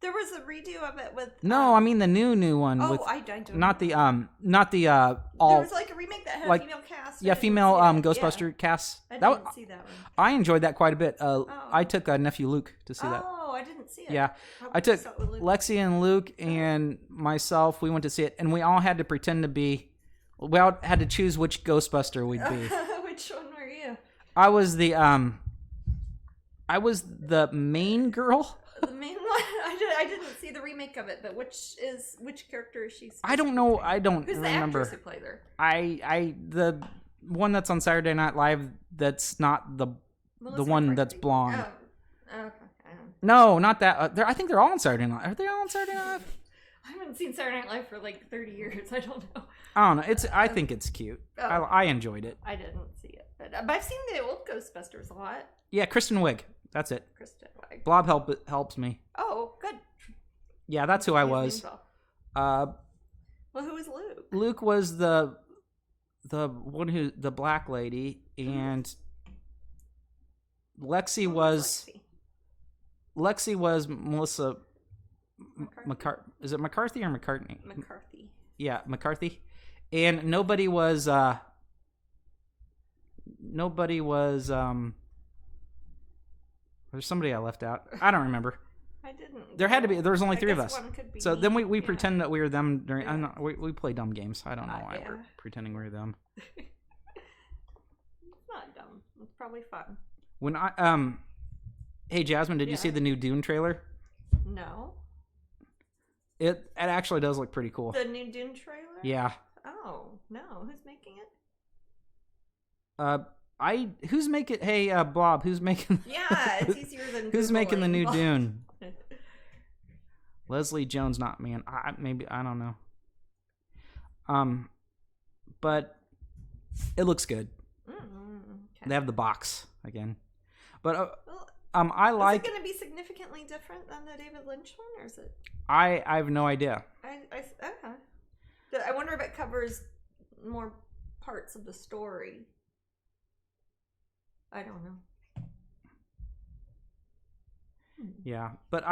There was a redo of it with... No, I mean the new one. Oh, with, I don't know. Not the all... There was like a remake that had a female cast. Yeah, female Ghostbuster cast. I didn't see that one. I enjoyed that quite a bit. I took nephew Luke to see that. Oh, I didn't see it. Yeah, I took Lexi and Luke and myself. We went to see it, and we all had to pretend to be... We all had to choose which Ghostbuster we'd be. Which one were you? I was the main girl. The main one? I didn't see the remake of it, but which character is she? I don't know. I don't Who's remember. Who's the actress who played her? The one that's on Saturday Night Live. That's not the one that's blonde. Oh, okay. No, not that. I think they're all on Saturday Night. Are they all on Saturday Night Live? I haven't seen Saturday Night Live for like 30 years. I don't know. I don't know. I think it's cute. Oh. I enjoyed it. I didn't see it, but I've seen the old Ghostbusters a lot. Yeah, Kristen Wiig. That's it. Kristen Wiig. Blob helps me. Oh, good. Yeah, that's who I was. Well, who was Luke? Luke was the one the black lady, and Lexi was Melissa McCarthy. Is it McCarthy or McCartney? McCarthy. Yeah, McCarthy. And nobody was there's somebody I left out. I don't remember. I didn't. There had to be. There was only three of us. So then we yeah. pretend that we were them during. I don't know, we play dumb games. I don't know why Yeah. we're pretending we're them. It's not dumb. It's probably fun. When hey Jasmine, did you see the new Dune trailer? No. It actually does look pretty cool. The new Dune trailer? Yeah. Oh no, who's making it? Who's making? Hey, Blob, who's making? Yeah, it's easier than. Who's making the new Googling. Dune? Leslie Jones, not me. Maybe I don't know. But it looks good. Okay. They have the box again, but Well, I like. Is it going to be significantly different than the David Lynch one, or is it? I have no idea. Okay. I wonder if it covers more parts of the story. I don't know. Yeah, but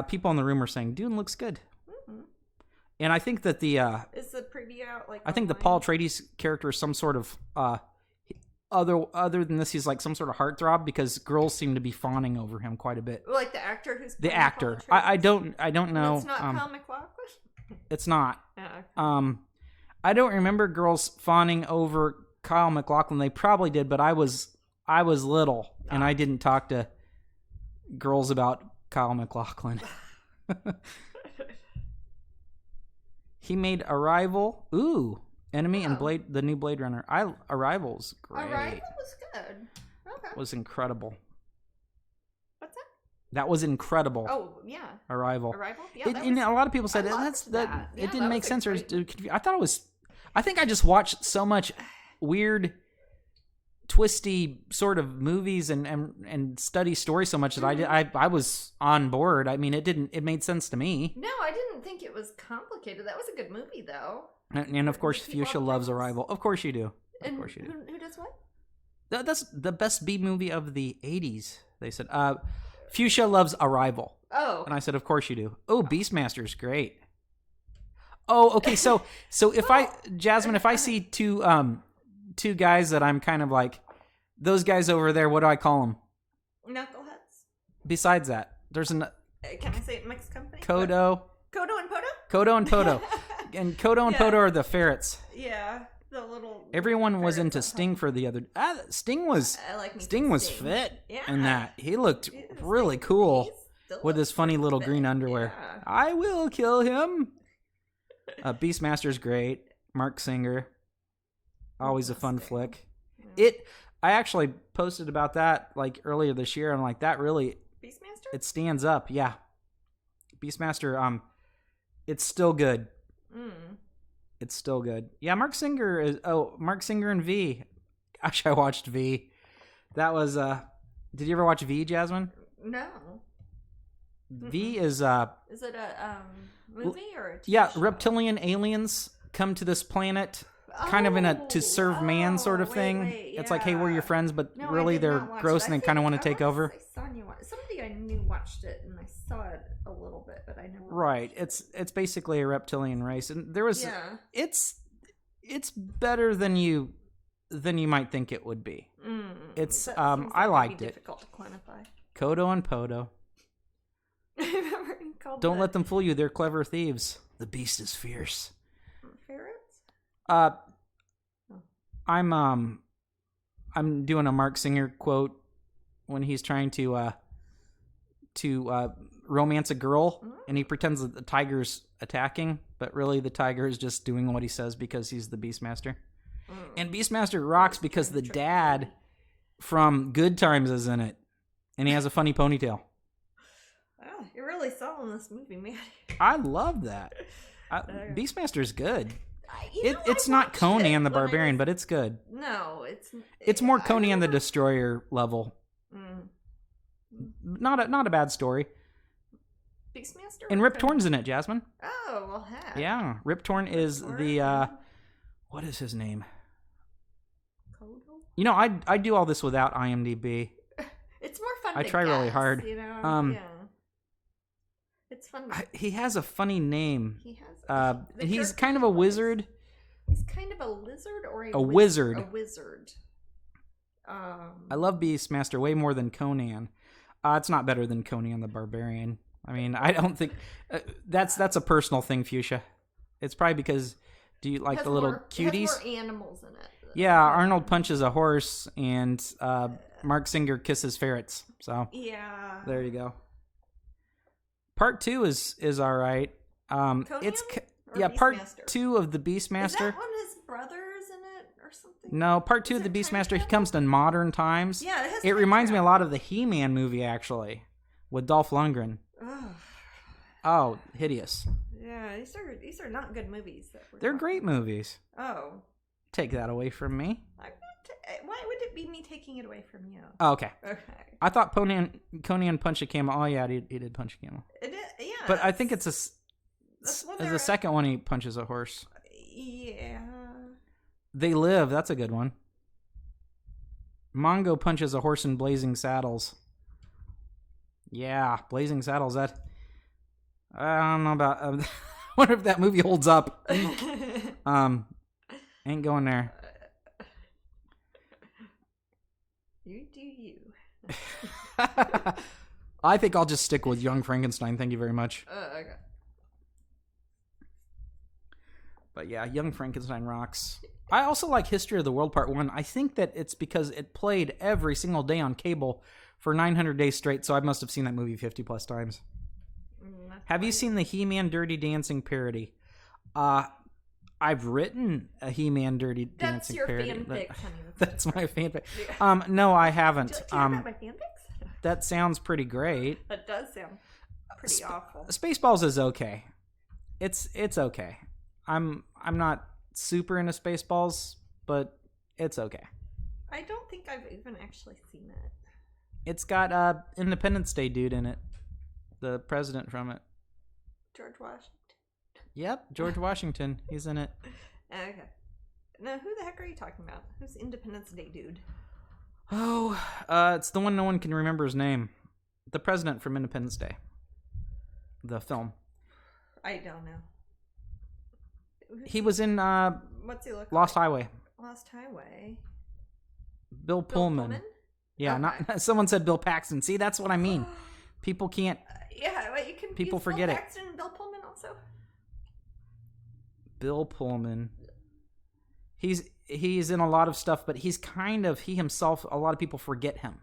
people in the room are saying Dune looks good, and I think that the is the preview out like? I think the Paul Atreides character is some sort of other than this, he's like some sort of heartthrob because girls seem to be fawning over him quite a bit. Like the actor who's the actor. I don't know. It's not Kyle MacLachlan. It's not. Okay. I don't remember girls fawning over Kyle MacLachlan. They probably did, but I was little and I didn't talk to girls about Kyle MacLachlan. He made Arrival. Ooh, Enemy and the new Blade Runner. Arrival's great. Arrival was good. Okay. Was incredible. What's that? That was incredible. Oh yeah. Arrival. Yeah. And a lot of people said that. It didn't make sense. I thought it was. I think I just watched so much weird twisty sort of movies and study stories so much that I was on board. I mean, it made sense to me. No, I didn't think it was complicated. That was a good movie, though. And of course, Fuchsia loves Arrival. Of course you do. Of course you do. Who does what? That's the best B movie of the 80s, they said. Fuchsia loves Arrival. Oh. And I said, of course you do. Oh, Beastmaster's great. Oh, okay. So if Jasmine, if I see two guys that I'm kind of like, those guys over there, what do I call them? Knuckleheads. Besides that, there's Can I say it mixed company? Kodo. Kodo and Podo? Kodo and Podo. And Kodo and Podo are the ferrets. Yeah, the little. Everyone was into Sting for the other. Sting was. Sting was fit in that. He looked really cool with his funny little green underwear. Yeah. I will kill him. Beastmaster's great. Mark Singer. Always a fun flick. Yeah. I actually posted about that like earlier this year. I'm like, that really. Beastmaster? It stands up. Yeah. Beastmaster. It's still good. It's still good. Yeah, Mark Singer and V. Gosh, I watched V. That was did you ever watch V, Jasmine? No. V is Is it a movie or a TV show? reptilian aliens come to this planet kind of in a to serve man sort of thing. Wait, It's like, hey, we're your friends, but No, really I did they're not watch gross it. and they kind of want to take over. Somebody I knew watched it, and I saw it a little bit, but I never. Right. It's basically a reptilian race, and there was it's better than you might think it would be. It's I liked it. Difficult to quantify. Kodo and Podo. Don't let them fool you. They're clever thieves. The beast is fierce. Ferrets? I'm doing a Mark Singer quote when he's trying to romance a girl, and he pretends that the tiger's attacking, but really the tiger is just doing what he says because he's the Beastmaster. And Beastmaster rocks because the dad from Good Times is in it, and he has a funny ponytail. Oh, you're really selling this movie, man. I love that. Beastmaster's good. It's I not Conan the when I Barbarian, was- but it's good. No, It's more I Conan the remember- Destroyer level. Not a bad story. Beastmaster? And Rip Torn's in it, Jasmine. Oh, well, heck. Yeah, Rip Torn is the what is his name? Kodo? You know, I do all this without IMDb. It's more fun. I to try really guess, hard. You know? Yeah. It's fun. He has a funny name. He has. He's kind of a wizard. He's kind of a lizard or A wizard. A wizard. I love Beastmaster way more than Conan. It's not better than Conan the Barbarian. I mean, I don't think that's a personal thing, Fuchsia. It's probably because do you like the little cuties? It has more animals in it. Yeah, Arnold punches a horse, and Mark Singer kisses ferrets. So yeah, there you go. Part 2 is all right. Conan? Part Beastmaster? 2 of the Beastmaster. Is that one of his brothers in it or something? No, part 2 of the it time Beastmaster. He travel? comes to modern times. Yeah, it has It time reminds me a travel. lot of the He-Man movie, actually, with Dolph Lundgren. Ugh. Oh, hideous. Yeah, these are not good movies. They're great movies. Oh, Take that away from me. why would it be me taking it away from you? Oh, okay. Okay. I thought Conan punched a camel. Oh, yeah, he did punch a camel. It is, yeah. But I think it's that's what as the they're- second one he punches a horse. Yeah. They Live, that's a good one. Mongo punches a horse in Blazing Saddles. Yeah, Blazing Saddles. That I don't know about. I wonder if that movie holds up. Ain't going there. You do you. I think I'll just stick with Young Frankenstein. Thank you very much. Okay. But yeah, Young Frankenstein rocks. I also like History of the World Part 1. I think that it's because it played every single day on cable for 900 days straight, so I must have seen that movie 50 plus times. Have you seen the He-Man Dirty Dancing parody? I've written a He-Man Dirty Dancing parody. That's your fanfic, honey. That's my fanfic. No, I haven't. Do you know about my fanfics? That sounds pretty great. That does sound pretty awful. Spaceballs is okay. It's okay. I'm not super into Spaceballs, but it's okay. I don't think I've even actually seen it. It's got Independence Day dude in it. The president from it. George Washington. Yep, George Washington. He's in it. Okay. Now, who the heck are you talking about? Who's Independence Day dude? Oh, it's the one no one can remember his name. The president from Independence Day. The film. I don't know. He was in What's he look Lost like? Highway. Lost Highway. Bill Pullman. Yeah, Okay. not someone said Bill Paxton. See, that's what I mean. People can't. Yeah, wait, you can. People forget Bill it. Paxton and Bill Pullman also. Bill Pullman. He's in a lot of stuff, but he himself. A lot of people forget him.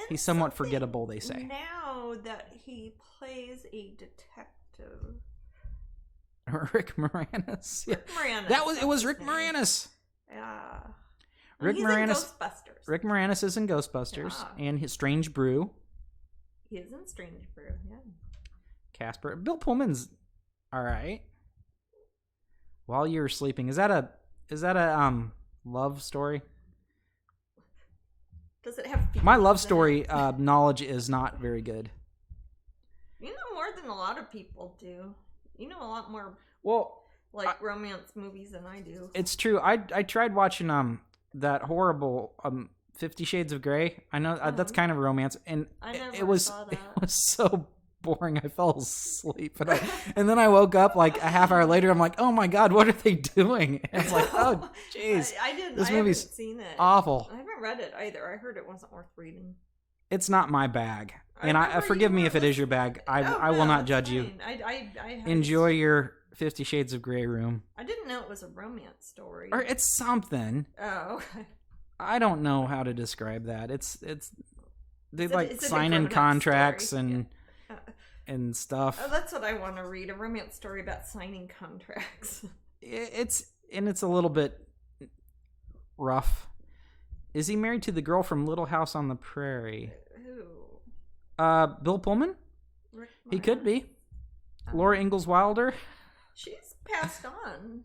He's somewhat forgettable, they say. Now that he plays a detective. Rick Moranis. Yeah. Rick Moranis. It was Rick Moranis. Yeah. Rick He's Moranis. in Ghostbusters. Rick Moranis is in Ghostbusters and his Strange Brew. He is in Strange Brew. Yeah. Casper. Bill Pullman's all right. While you're sleeping, is that a love story? Does it have My love story knowledge is not very good. You know more than a lot of people do. You know a lot more romance movies than I do. It's true. I tried watching that horrible 50 Shades of Grey. I know that's kind of a romance, and it was so boring. I fell asleep, and then I woke up like a half hour later. I'm like, oh my god, what are they doing? And it's like, oh jeez, I didn't. This I movie's haven't seen it. awful. I haven't read it either. I heard it wasn't worth reading. It's not my bag, and I forgive me if it is your bag. I will not judge you. I Enjoy your 50 Shades of Grey room. I didn't know it was a romance story. Or it's something. Oh, okay. I don't know how to describe that. They It's a sign in romance contracts story. and stuff. Oh, that's what I want to read, a romance story about signing contracts. It's a little bit rough. Is he married to the girl from Little House on the Prairie? Who? Bill Pullman? He could be. Laura Ingalls Wilder? She's passed on.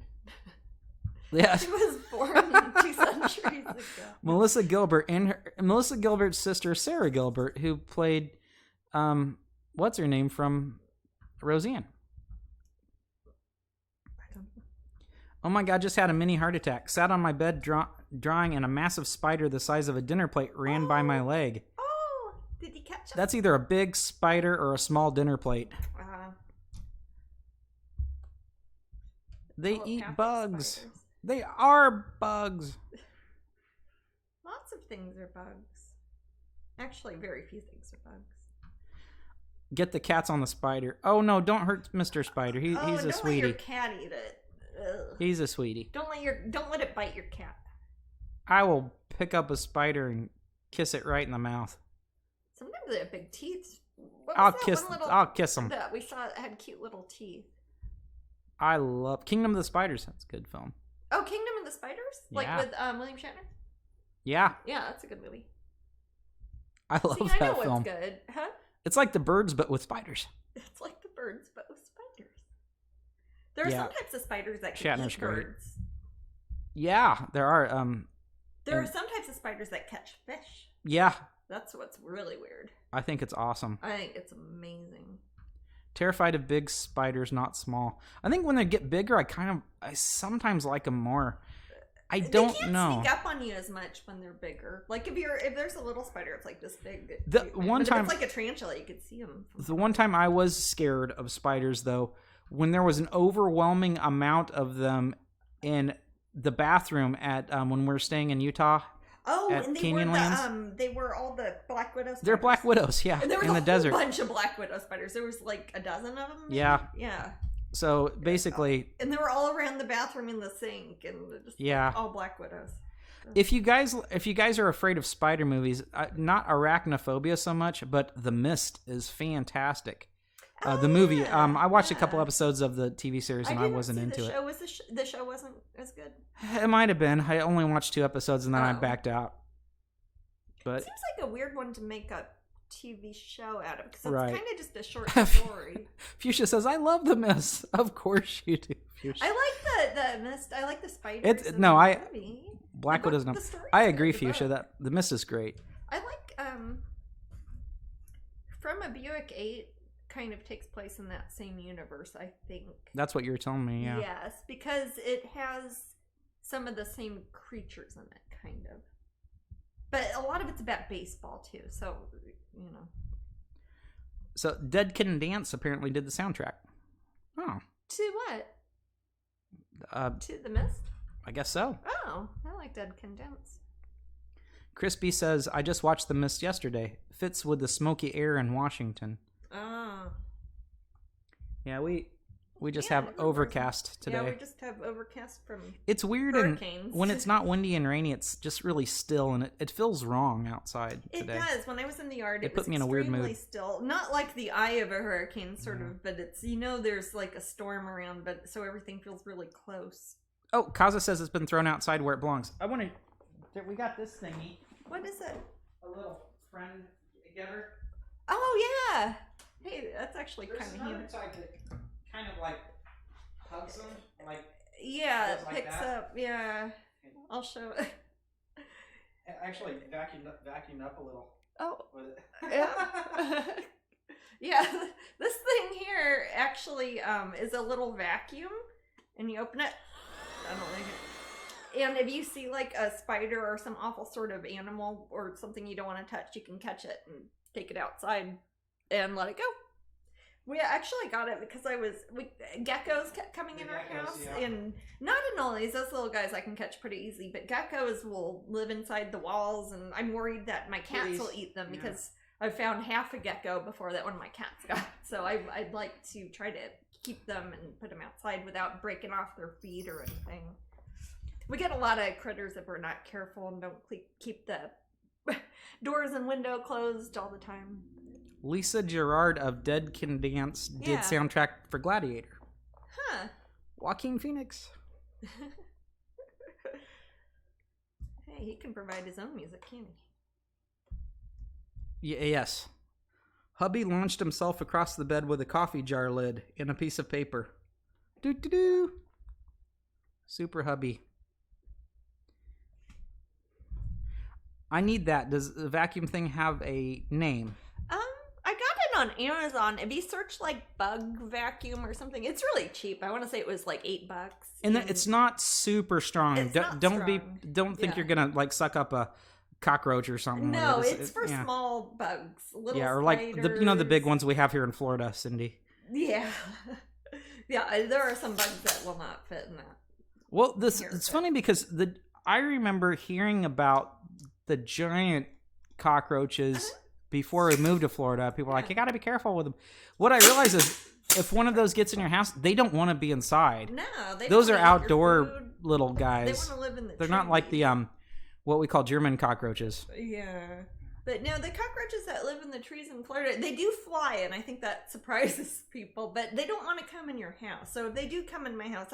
Yeah. She was born 2 centuries ago. Melissa Gilbert and Melissa Gilbert's sister Sarah Gilbert, who played what's her name from Roseanne. I don't know. Oh my god, just had a mini heart attack. Sat on my bed drawing, and a massive spider the size of a dinner plate ran by my leg. Oh, did you catch him? That's either a big spider or a small dinner plate. They eat bugs. Spiders. They are bugs. Lots of things are bugs. Actually, very few things are bugs. Get the cats on the spider. Oh no, don't hurt Mr. Spider. He's a sweetie. Don't let your cat eat it. Ugh. He's a sweetie. Don't let it bite your cat. I will pick up a spider and kiss it right in the mouth. Sometimes they have big teeth. I'll kiss them. That we saw that had cute little teeth. I love Kingdom of the Spiders. That's a good film. Oh, Kingdom of the Spiders? Like Yeah. with William Shatner? Yeah, Yeah, that's a good movie. I love See, I know that film. what's good. Huh? It's like The Birds, but with spiders. It's like the birds, but with spiders. There are Yeah. some types of spiders that can Shatner's eat great. birds. Yeah, there are. There are some types of spiders that catch fish. Yeah, That's what's really weird. I think it's awesome. I think it's amazing. Terrified of big spiders, not small. I think when they get bigger, I sometimes like them more. I don't They can't know. sneak up on you as much when they're bigger. Like if there's a little spider, it's like this big. The one time- if it's like a tarantula, you could see them. The one time I was scared of spiders, though, when there was an overwhelming amount of them in the bathroom at when we were staying in Utah. Oh, at and they Canyonlands? were they were all the black widow spiders. They're black widows, yeah, And there was in a the desert. whole bunch of black widow spiders. There was like a dozen of them. Maybe? Yeah. Yeah. So basically, And they were all around the bathroom in the sink, and just Yeah. all black widows. if you guys are afraid of spider movies, not arachnophobia so much, but The Mist is fantastic. The movie. yeah, I watched a couple yeah. episodes of the TV series, and I didn't wasn't see into the it. show. Was the show wasn't as good? It might have been. I only watched 2 episodes, and then I Oh. backed out. But Seems like a weird one to make a TV show out of, because it's Right. kind of just a short story. Fuchsia says, "I love The Mist." Of course you do, Fuchsia. I like the mist. I like the spiders. Black Widow doesn't. Story's I agree, good, Fuchsia. but That the mist is great. I like From a Buick 8 kind of takes place in that same universe, I think. That's what you were telling me, yeah. Yes, because it has some of the same creatures in it, kind of. But a lot of it's about baseball, too, so, you know. So, Dead Can Dance apparently did the soundtrack. Oh. To what? To The Mist? I guess so. Oh, I like Dead Can Dance. Crispy says, I just watched The Mist yesterday. Fits with the smoky air in Washington. Oh. Yeah, we just have overcast today. Yeah, we just have overcast from It's weird hurricanes. And when it's not windy and rainy, it's just really still, and it feels wrong outside today. It does. When I was in the yard, it put was me in a weird mood. still. Not like the eye of a hurricane, sort of, but it's, there's like a storm around, but so everything feels really close. Oh, Kaza says it's been thrown outside where it belongs. I want to... We got this thingy. What is it? A little friend getter. Oh, yeah. Hey, that's actually kind of another type that kind of like hugs them, like yeah, it like picks that. up. Yeah, I'll show it. Actually, vacuumed up a little. Oh, with it. yeah. Yeah, this thing here actually is a little vacuum, and you open it. I don't like it. And if you see like a spider or some awful sort of animal or something you don't want to touch, you can catch it and take it outside and let it go. We actually got it because geckos kept coming in our house, yeah. and not anoles, those little guys I can catch pretty easy, but geckos will live inside the walls, and I'm worried that my cats will eat them because I found half a gecko before that one of my cats got. So I'd like to try to keep them and put them outside without breaking off their feet or anything. We get a lot of critters if we're not careful and don't keep the doors and window closed all the time. Lisa Gerard of Dead Can Dance did soundtrack for Gladiator. Huh. Joaquin Phoenix. Hey, he can provide his own music, can't he? Yes. Hubby launched himself across the bed with a coffee jar lid and a piece of paper. Doo-doo-doo. Super hubby. I need that. Does the vacuum thing have a name? I got it on Amazon. If you search like bug vacuum or something, it's really cheap. I want to say it was like $8. And it's not super strong. It's not don't strong. Don't think you're gonna like suck up a cockroach or something. No, it's for small bugs, little or like spiders. the big ones we have here in Florida, Cindy. Yeah, yeah. There are some bugs that will not fit in that. Well, it's funny because I remember hearing about the giant cockroaches before we moved to Florida. People are like, you got to be careful with them. What I realize is, if one of those gets in your house, they don't want to be inside. No, those are outdoor little guys. They want to live in the They're not like the what we call German cockroaches. Yeah. But no, the cockroaches that live in the trees in Florida, they do fly, and I think that surprises people, but they don't want to come in your house. So if they do come in my house,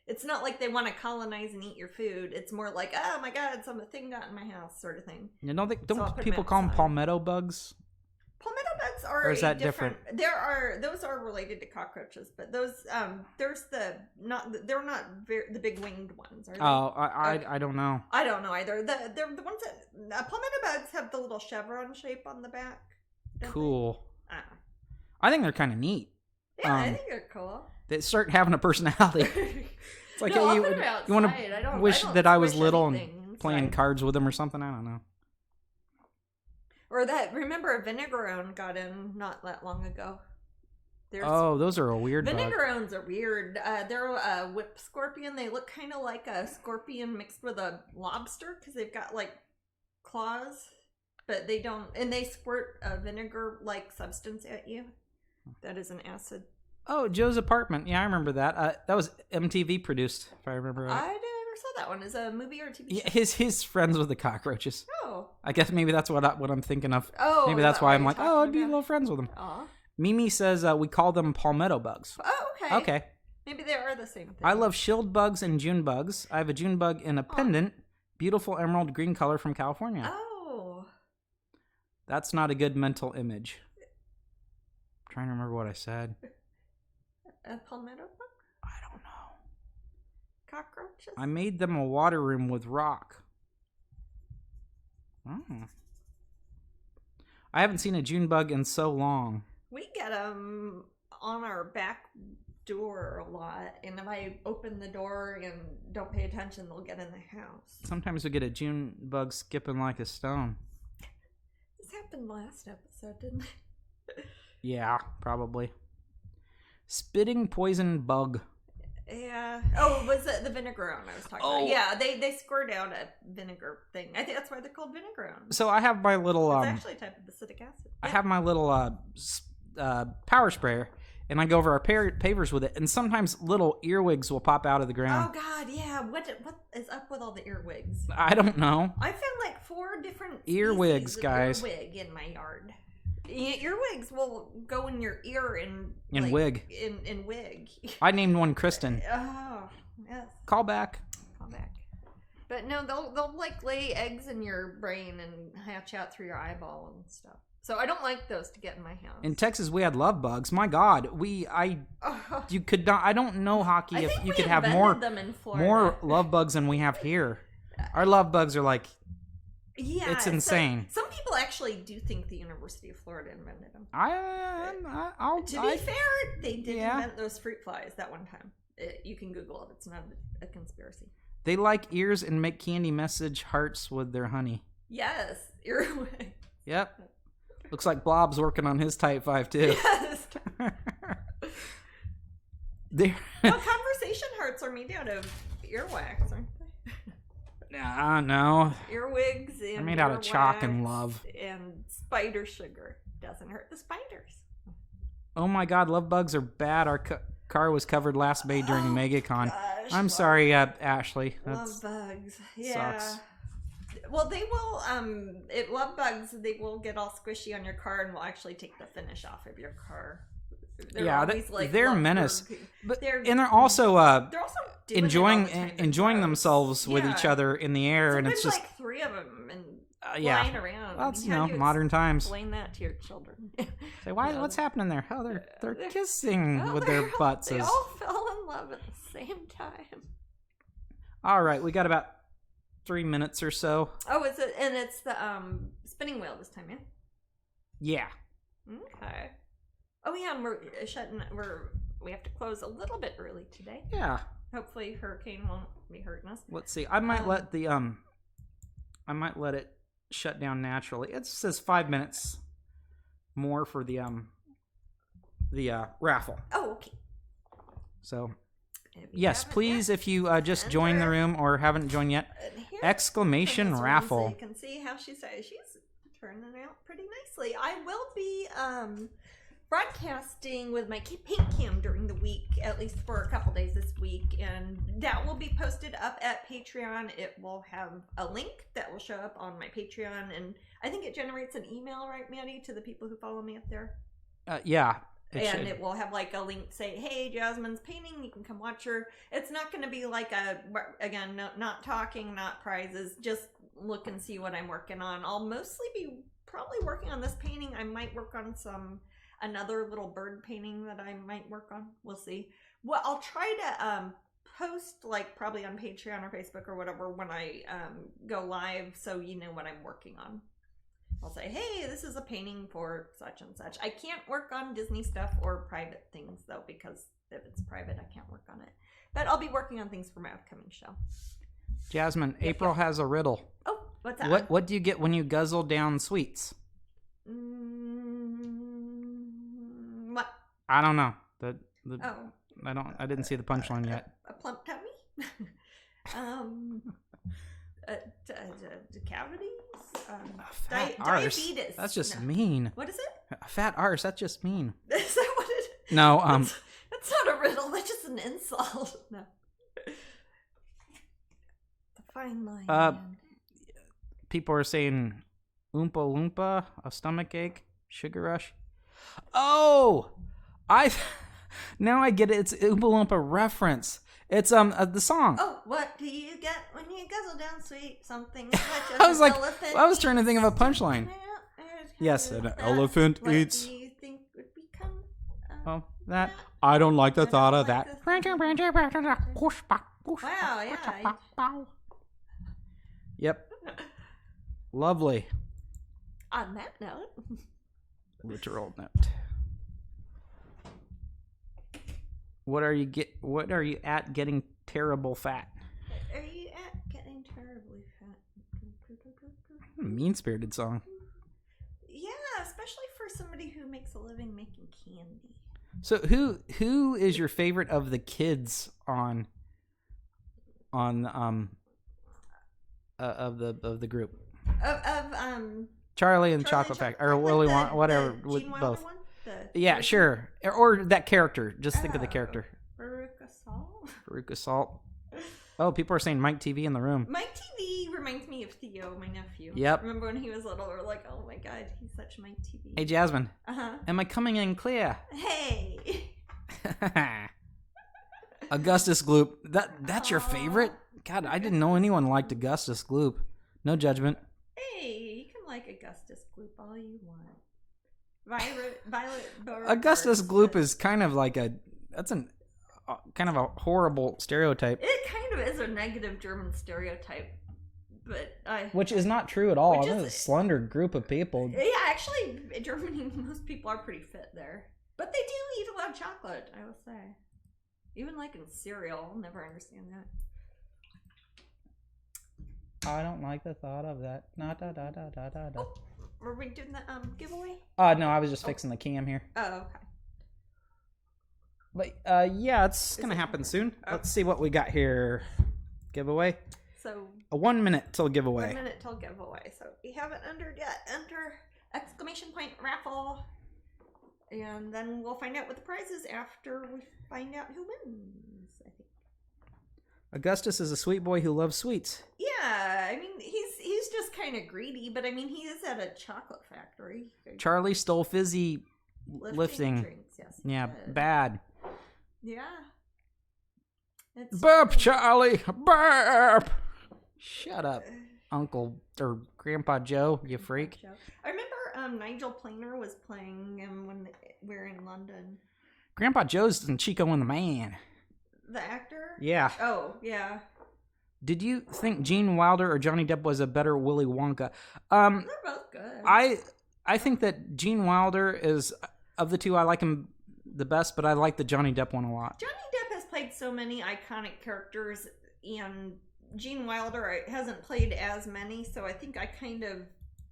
it's not like they want to colonize and eat your food. It's more like, oh my God, something got in my house sort of thing. You know, don't people call them palmetto bugs? Palmetto bugs are, or is that different? Those are related to cockroaches, but those they're not the big winged ones. Are they? Oh, I don't know. I don't know either. They're the ones that palmetto bugs have the little chevron shape on the back. Cool. I think they're kind of neat. Yeah, I think they're cool. They start having a personality. It's like, no, hey, you want to wish that I was little and playing cards with them or something? I don't know. Or remember a vinegarone got in not that long ago. Those are a weird bug. Vinegarones are weird. They're a whip scorpion. They look kind of like a scorpion mixed with a lobster because they've got like claws, but they don't. And they squirt a vinegar-like substance at you. That is an acid. Oh, Joe's Apartment. Yeah, I remember that. That was MTV produced, if I remember right. I never saw that one. Is it a movie or a TV show? Yeah, his friends with the cockroaches. Oh. I guess maybe that's what I'm thinking of. Oh. Maybe that's why I'm like, I'd be a little friends with them. Aw. Mimi says we call them palmetto bugs. Oh, okay. Okay. Maybe they are the same thing. I love shield bugs and June bugs. I have a June bug in a pendant. Beautiful emerald green color from California. Oh. That's not a good mental image. I'm trying to remember what I said. A palmetto bug? I don't know. cockroaches? I made them a water room with rock. Oh. I haven't seen a June bug in so long. We get them on our back door a lot, and if I open the door and don't pay attention, they'll get in the house. Sometimes we get a June bug skipping like a stone. This happened last episode, didn't it? Yeah, probably. Spitting poison bug. Yeah. Oh, was it the vinegar I was talking about? Yeah, they squirt out a vinegar thing. I think that's why they're called vinegar. So I have my little... it's actually a type of acetic acid. I have my little power sprayer, and I go over our pavers with it, and sometimes little earwigs will pop out of the ground. Oh, God, yeah. What is up with all the earwigs? I don't know. I found like 4 different earwigs, guys. Earwig in my yard. Earwigs will go in your ear and wig. In wig. I named one Kristen. Oh, yes. Call back. But no, they'll like lay eggs in your brain and hatch out through your eyeball and stuff. So I don't like those to get in my house. In Texas, we had love bugs. My God, you could not. I don't know, Hockey, if you could have more love bugs than we have here. Our love bugs are like, it's insane. Some people actually do think the University of Florida invented them. To be fair, they did invent those fruit flies that one time. You can Google it. It's not a conspiracy. They like ears and make candy message hearts with their honey. Yes, earwig. Yep. Looks like Blob's working on his Type 5 too. Yes. Conversation hearts are made out of earwax, aren't they? No. Earwigs and they're made out of chalk and love. And spider sugar doesn't hurt the spiders. Oh my God, love bugs are bad. Our car was covered last May during MegaCon. Gosh, I'm sorry, Ashley. Love bugs. Yeah. Sucks. Well, they will. Love bugs. They will get all squishy on your car and will actually take the finish off of your car. They're menace. But they're also enjoying themselves with each other in the air, and it's just like 3 of them and flying around. Well, it's modern times. Explain that to your children. Say, what's happening there? Oh, they're kissing with their butts. They all fell in love at the same time. All right, we got about 3 minutes or so. Oh, it's the spinning wheel this time, yeah? Yeah. Okay. Oh yeah, and we have to close a little bit early today. Yeah. Hopefully, hurricane won't be hurting us. Let's see. I might let it shut down naturally. It says 5 minutes more for the raffle. Oh, okay. So, yes, please, if you just joined the room or haven't joined yet, exclamation raffle. So you can see how she's turning out pretty nicely. I will be broadcasting with my paint cam during the week, at least for a couple days this week, and that will be posted up at Patreon. It will have a link that will show up on my Patreon, and I think it generates an email, right, Maddie, to the people who follow me up there? Yeah. It will have like a link say, hey, Jasmine's painting, you can come watch her. It's not going to be like not talking, not prizes, just look and see what I'm working on. I'll mostly be probably working on this painting. I might work on another little bird painting that I might work on. We'll see. Well, I'll try to post like probably on Patreon or Facebook or whatever when I go live, so you know what I'm working on. I'll say, hey, this is a painting for such and such. I can't work on Disney stuff or private things though, because if it's private, I can't work on it. But I'll be working on things for my upcoming show. Jasmine, April has a riddle. Oh, what's that? What do you get when you guzzle down sweets? What? I don't know. I didn't see the punchline yet. A plump tummy? Cavities? Diabetes. That's just mean. What is it? A fat arse. That's just mean. Is that what it is? No. That's not a riddle. That's just an insult. No. The fine line. Man. People are saying Oompa Loompa, a stomach ache, sugar rush. Oh, now I get it. It's Oompa Loompa reference. It's the song. Oh, what do you get when you guzzle down sweet something? I was trying to think of a punchline. Yes, an elephant eats. What do you think would become? I don't like the thought of that. Wow, yeah. Yep. Lovely. On that note. Literal note. What are you at getting terrible fat? Are you at getting terribly fat? Mean-spirited song. Yeah, especially for somebody who makes a living making candy. So who is your favorite of the kids on of the group? Charlie and Chocolate Factory, or Willy Wonka, whatever, with both. One? Yeah, sure. Or that character. Just think of the character. Veruca Salt. Oh, people are saying Mike TV in the room. Mike TV reminds me of Theo, my nephew. Yep. Remember when he was little? We're like, oh my god, he's such Mike TV. Hey, Jasmine. Uh-huh. Am I coming in clear? Hey. Augustus Gloop. That's your favorite? God, I didn't know anyone liked Augustus Gloop. No judgment. Hey, you can like Augustus Gloop all you want. Violet Augustus Gloop is kind of like kind of a horrible stereotype. It kind of is a negative German stereotype, but which is not true at all. It's a slender group of people. Yeah, actually, in Germany, most people are pretty fit there, but they do eat a lot of chocolate. I will say, even like in cereal, I'll never understand that. I don't like the thought of that. Oh, were we doing the giveaway? No, I was just fixing the cam here. Oh, okay. But yeah, it's gonna happen soon. Oh. Let's see what we got here. Giveaway. So 1 minute till giveaway. 1 minute till giveaway. So we haven't entered yet. Enter exclamation point raffle, and then we'll find out what the prize is after we find out who wins. I think. Augustus is a sweet boy who loves sweets. Yeah, I mean he's just kind of greedy, but I mean he is at a chocolate factory. Charlie stole fizzy lifting. Drinks, yes, yeah, did. Bad. Yeah. Burp, Charlie! Burp! Shut up, Uncle or Grandpa Joe, you freak. I remember Nigel Planer was playing him when we were in London. Grandpa Joe's in Chico and the Man. The actor? Yeah. Oh, yeah. Did you think Gene Wilder or Johnny Depp was a better Willy Wonka? They're both good. I think that Gene Wilder is, of the two, I like him the best, but I like the Johnny Depp one a lot. Johnny Depp has played so many iconic characters, and Gene Wilder hasn't played as many, so I think I kind of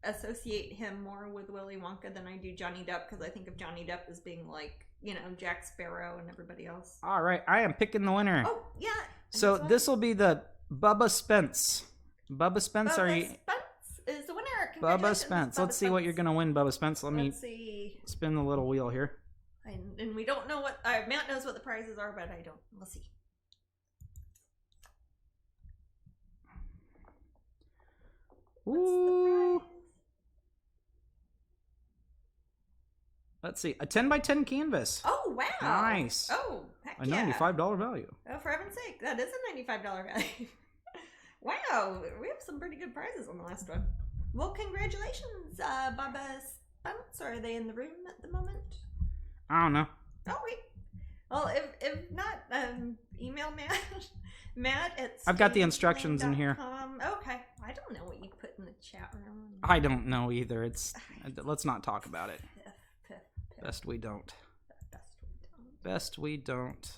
associate him more with Willy Wonka than I do Johnny Depp, because I think of Johnny Depp as being like, you know, Jack Sparrow and everybody else. All right, I am picking the winner. Oh, yeah. So this will be the Bubba Spence. Bubba Spence, Spence is the winner. Bubba Spence. Let's see what you're going to win, Bubba Spence. Let's see. Spin the little wheel here. And we don't know what... Matt knows what the prizes are, but I don't. We'll see. Ooh. Let's see. A 10x10 canvas. Oh, wow. Nice. Oh, heck a yeah. $95 value. Oh, for heaven's sake. That is a $95 value. Wow. We have some pretty good prizes on the last one. Well, congratulations, Bubba Spence. Are they in the room at the moment? I don't know. Oh, wait. Well, if not, email Matt. Matt at I've got the instructions in here. Okay. I don't know what you put in the chat room. I don't know either. Let's not talk about it. Best we don't. Best we don't.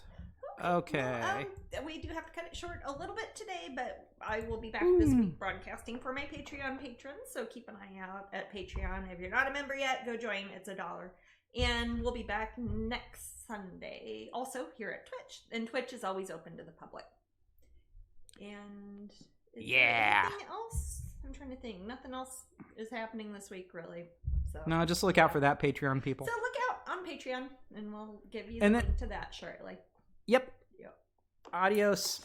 Okay. Well, we do have to cut it short a little bit today, but I will be back this week broadcasting for my Patreon patrons, so keep an eye out at Patreon. If you're not a member yet, go join. It's $1. And we'll be back next Sunday, also here at Twitch. And Twitch is always open to the public. And is there anything else? I'm trying to think. Nothing else is happening this week, really. So no, just look out for that Patreon, people. So look out on Patreon, and we'll give you the link to that shortly. Yep. Adios.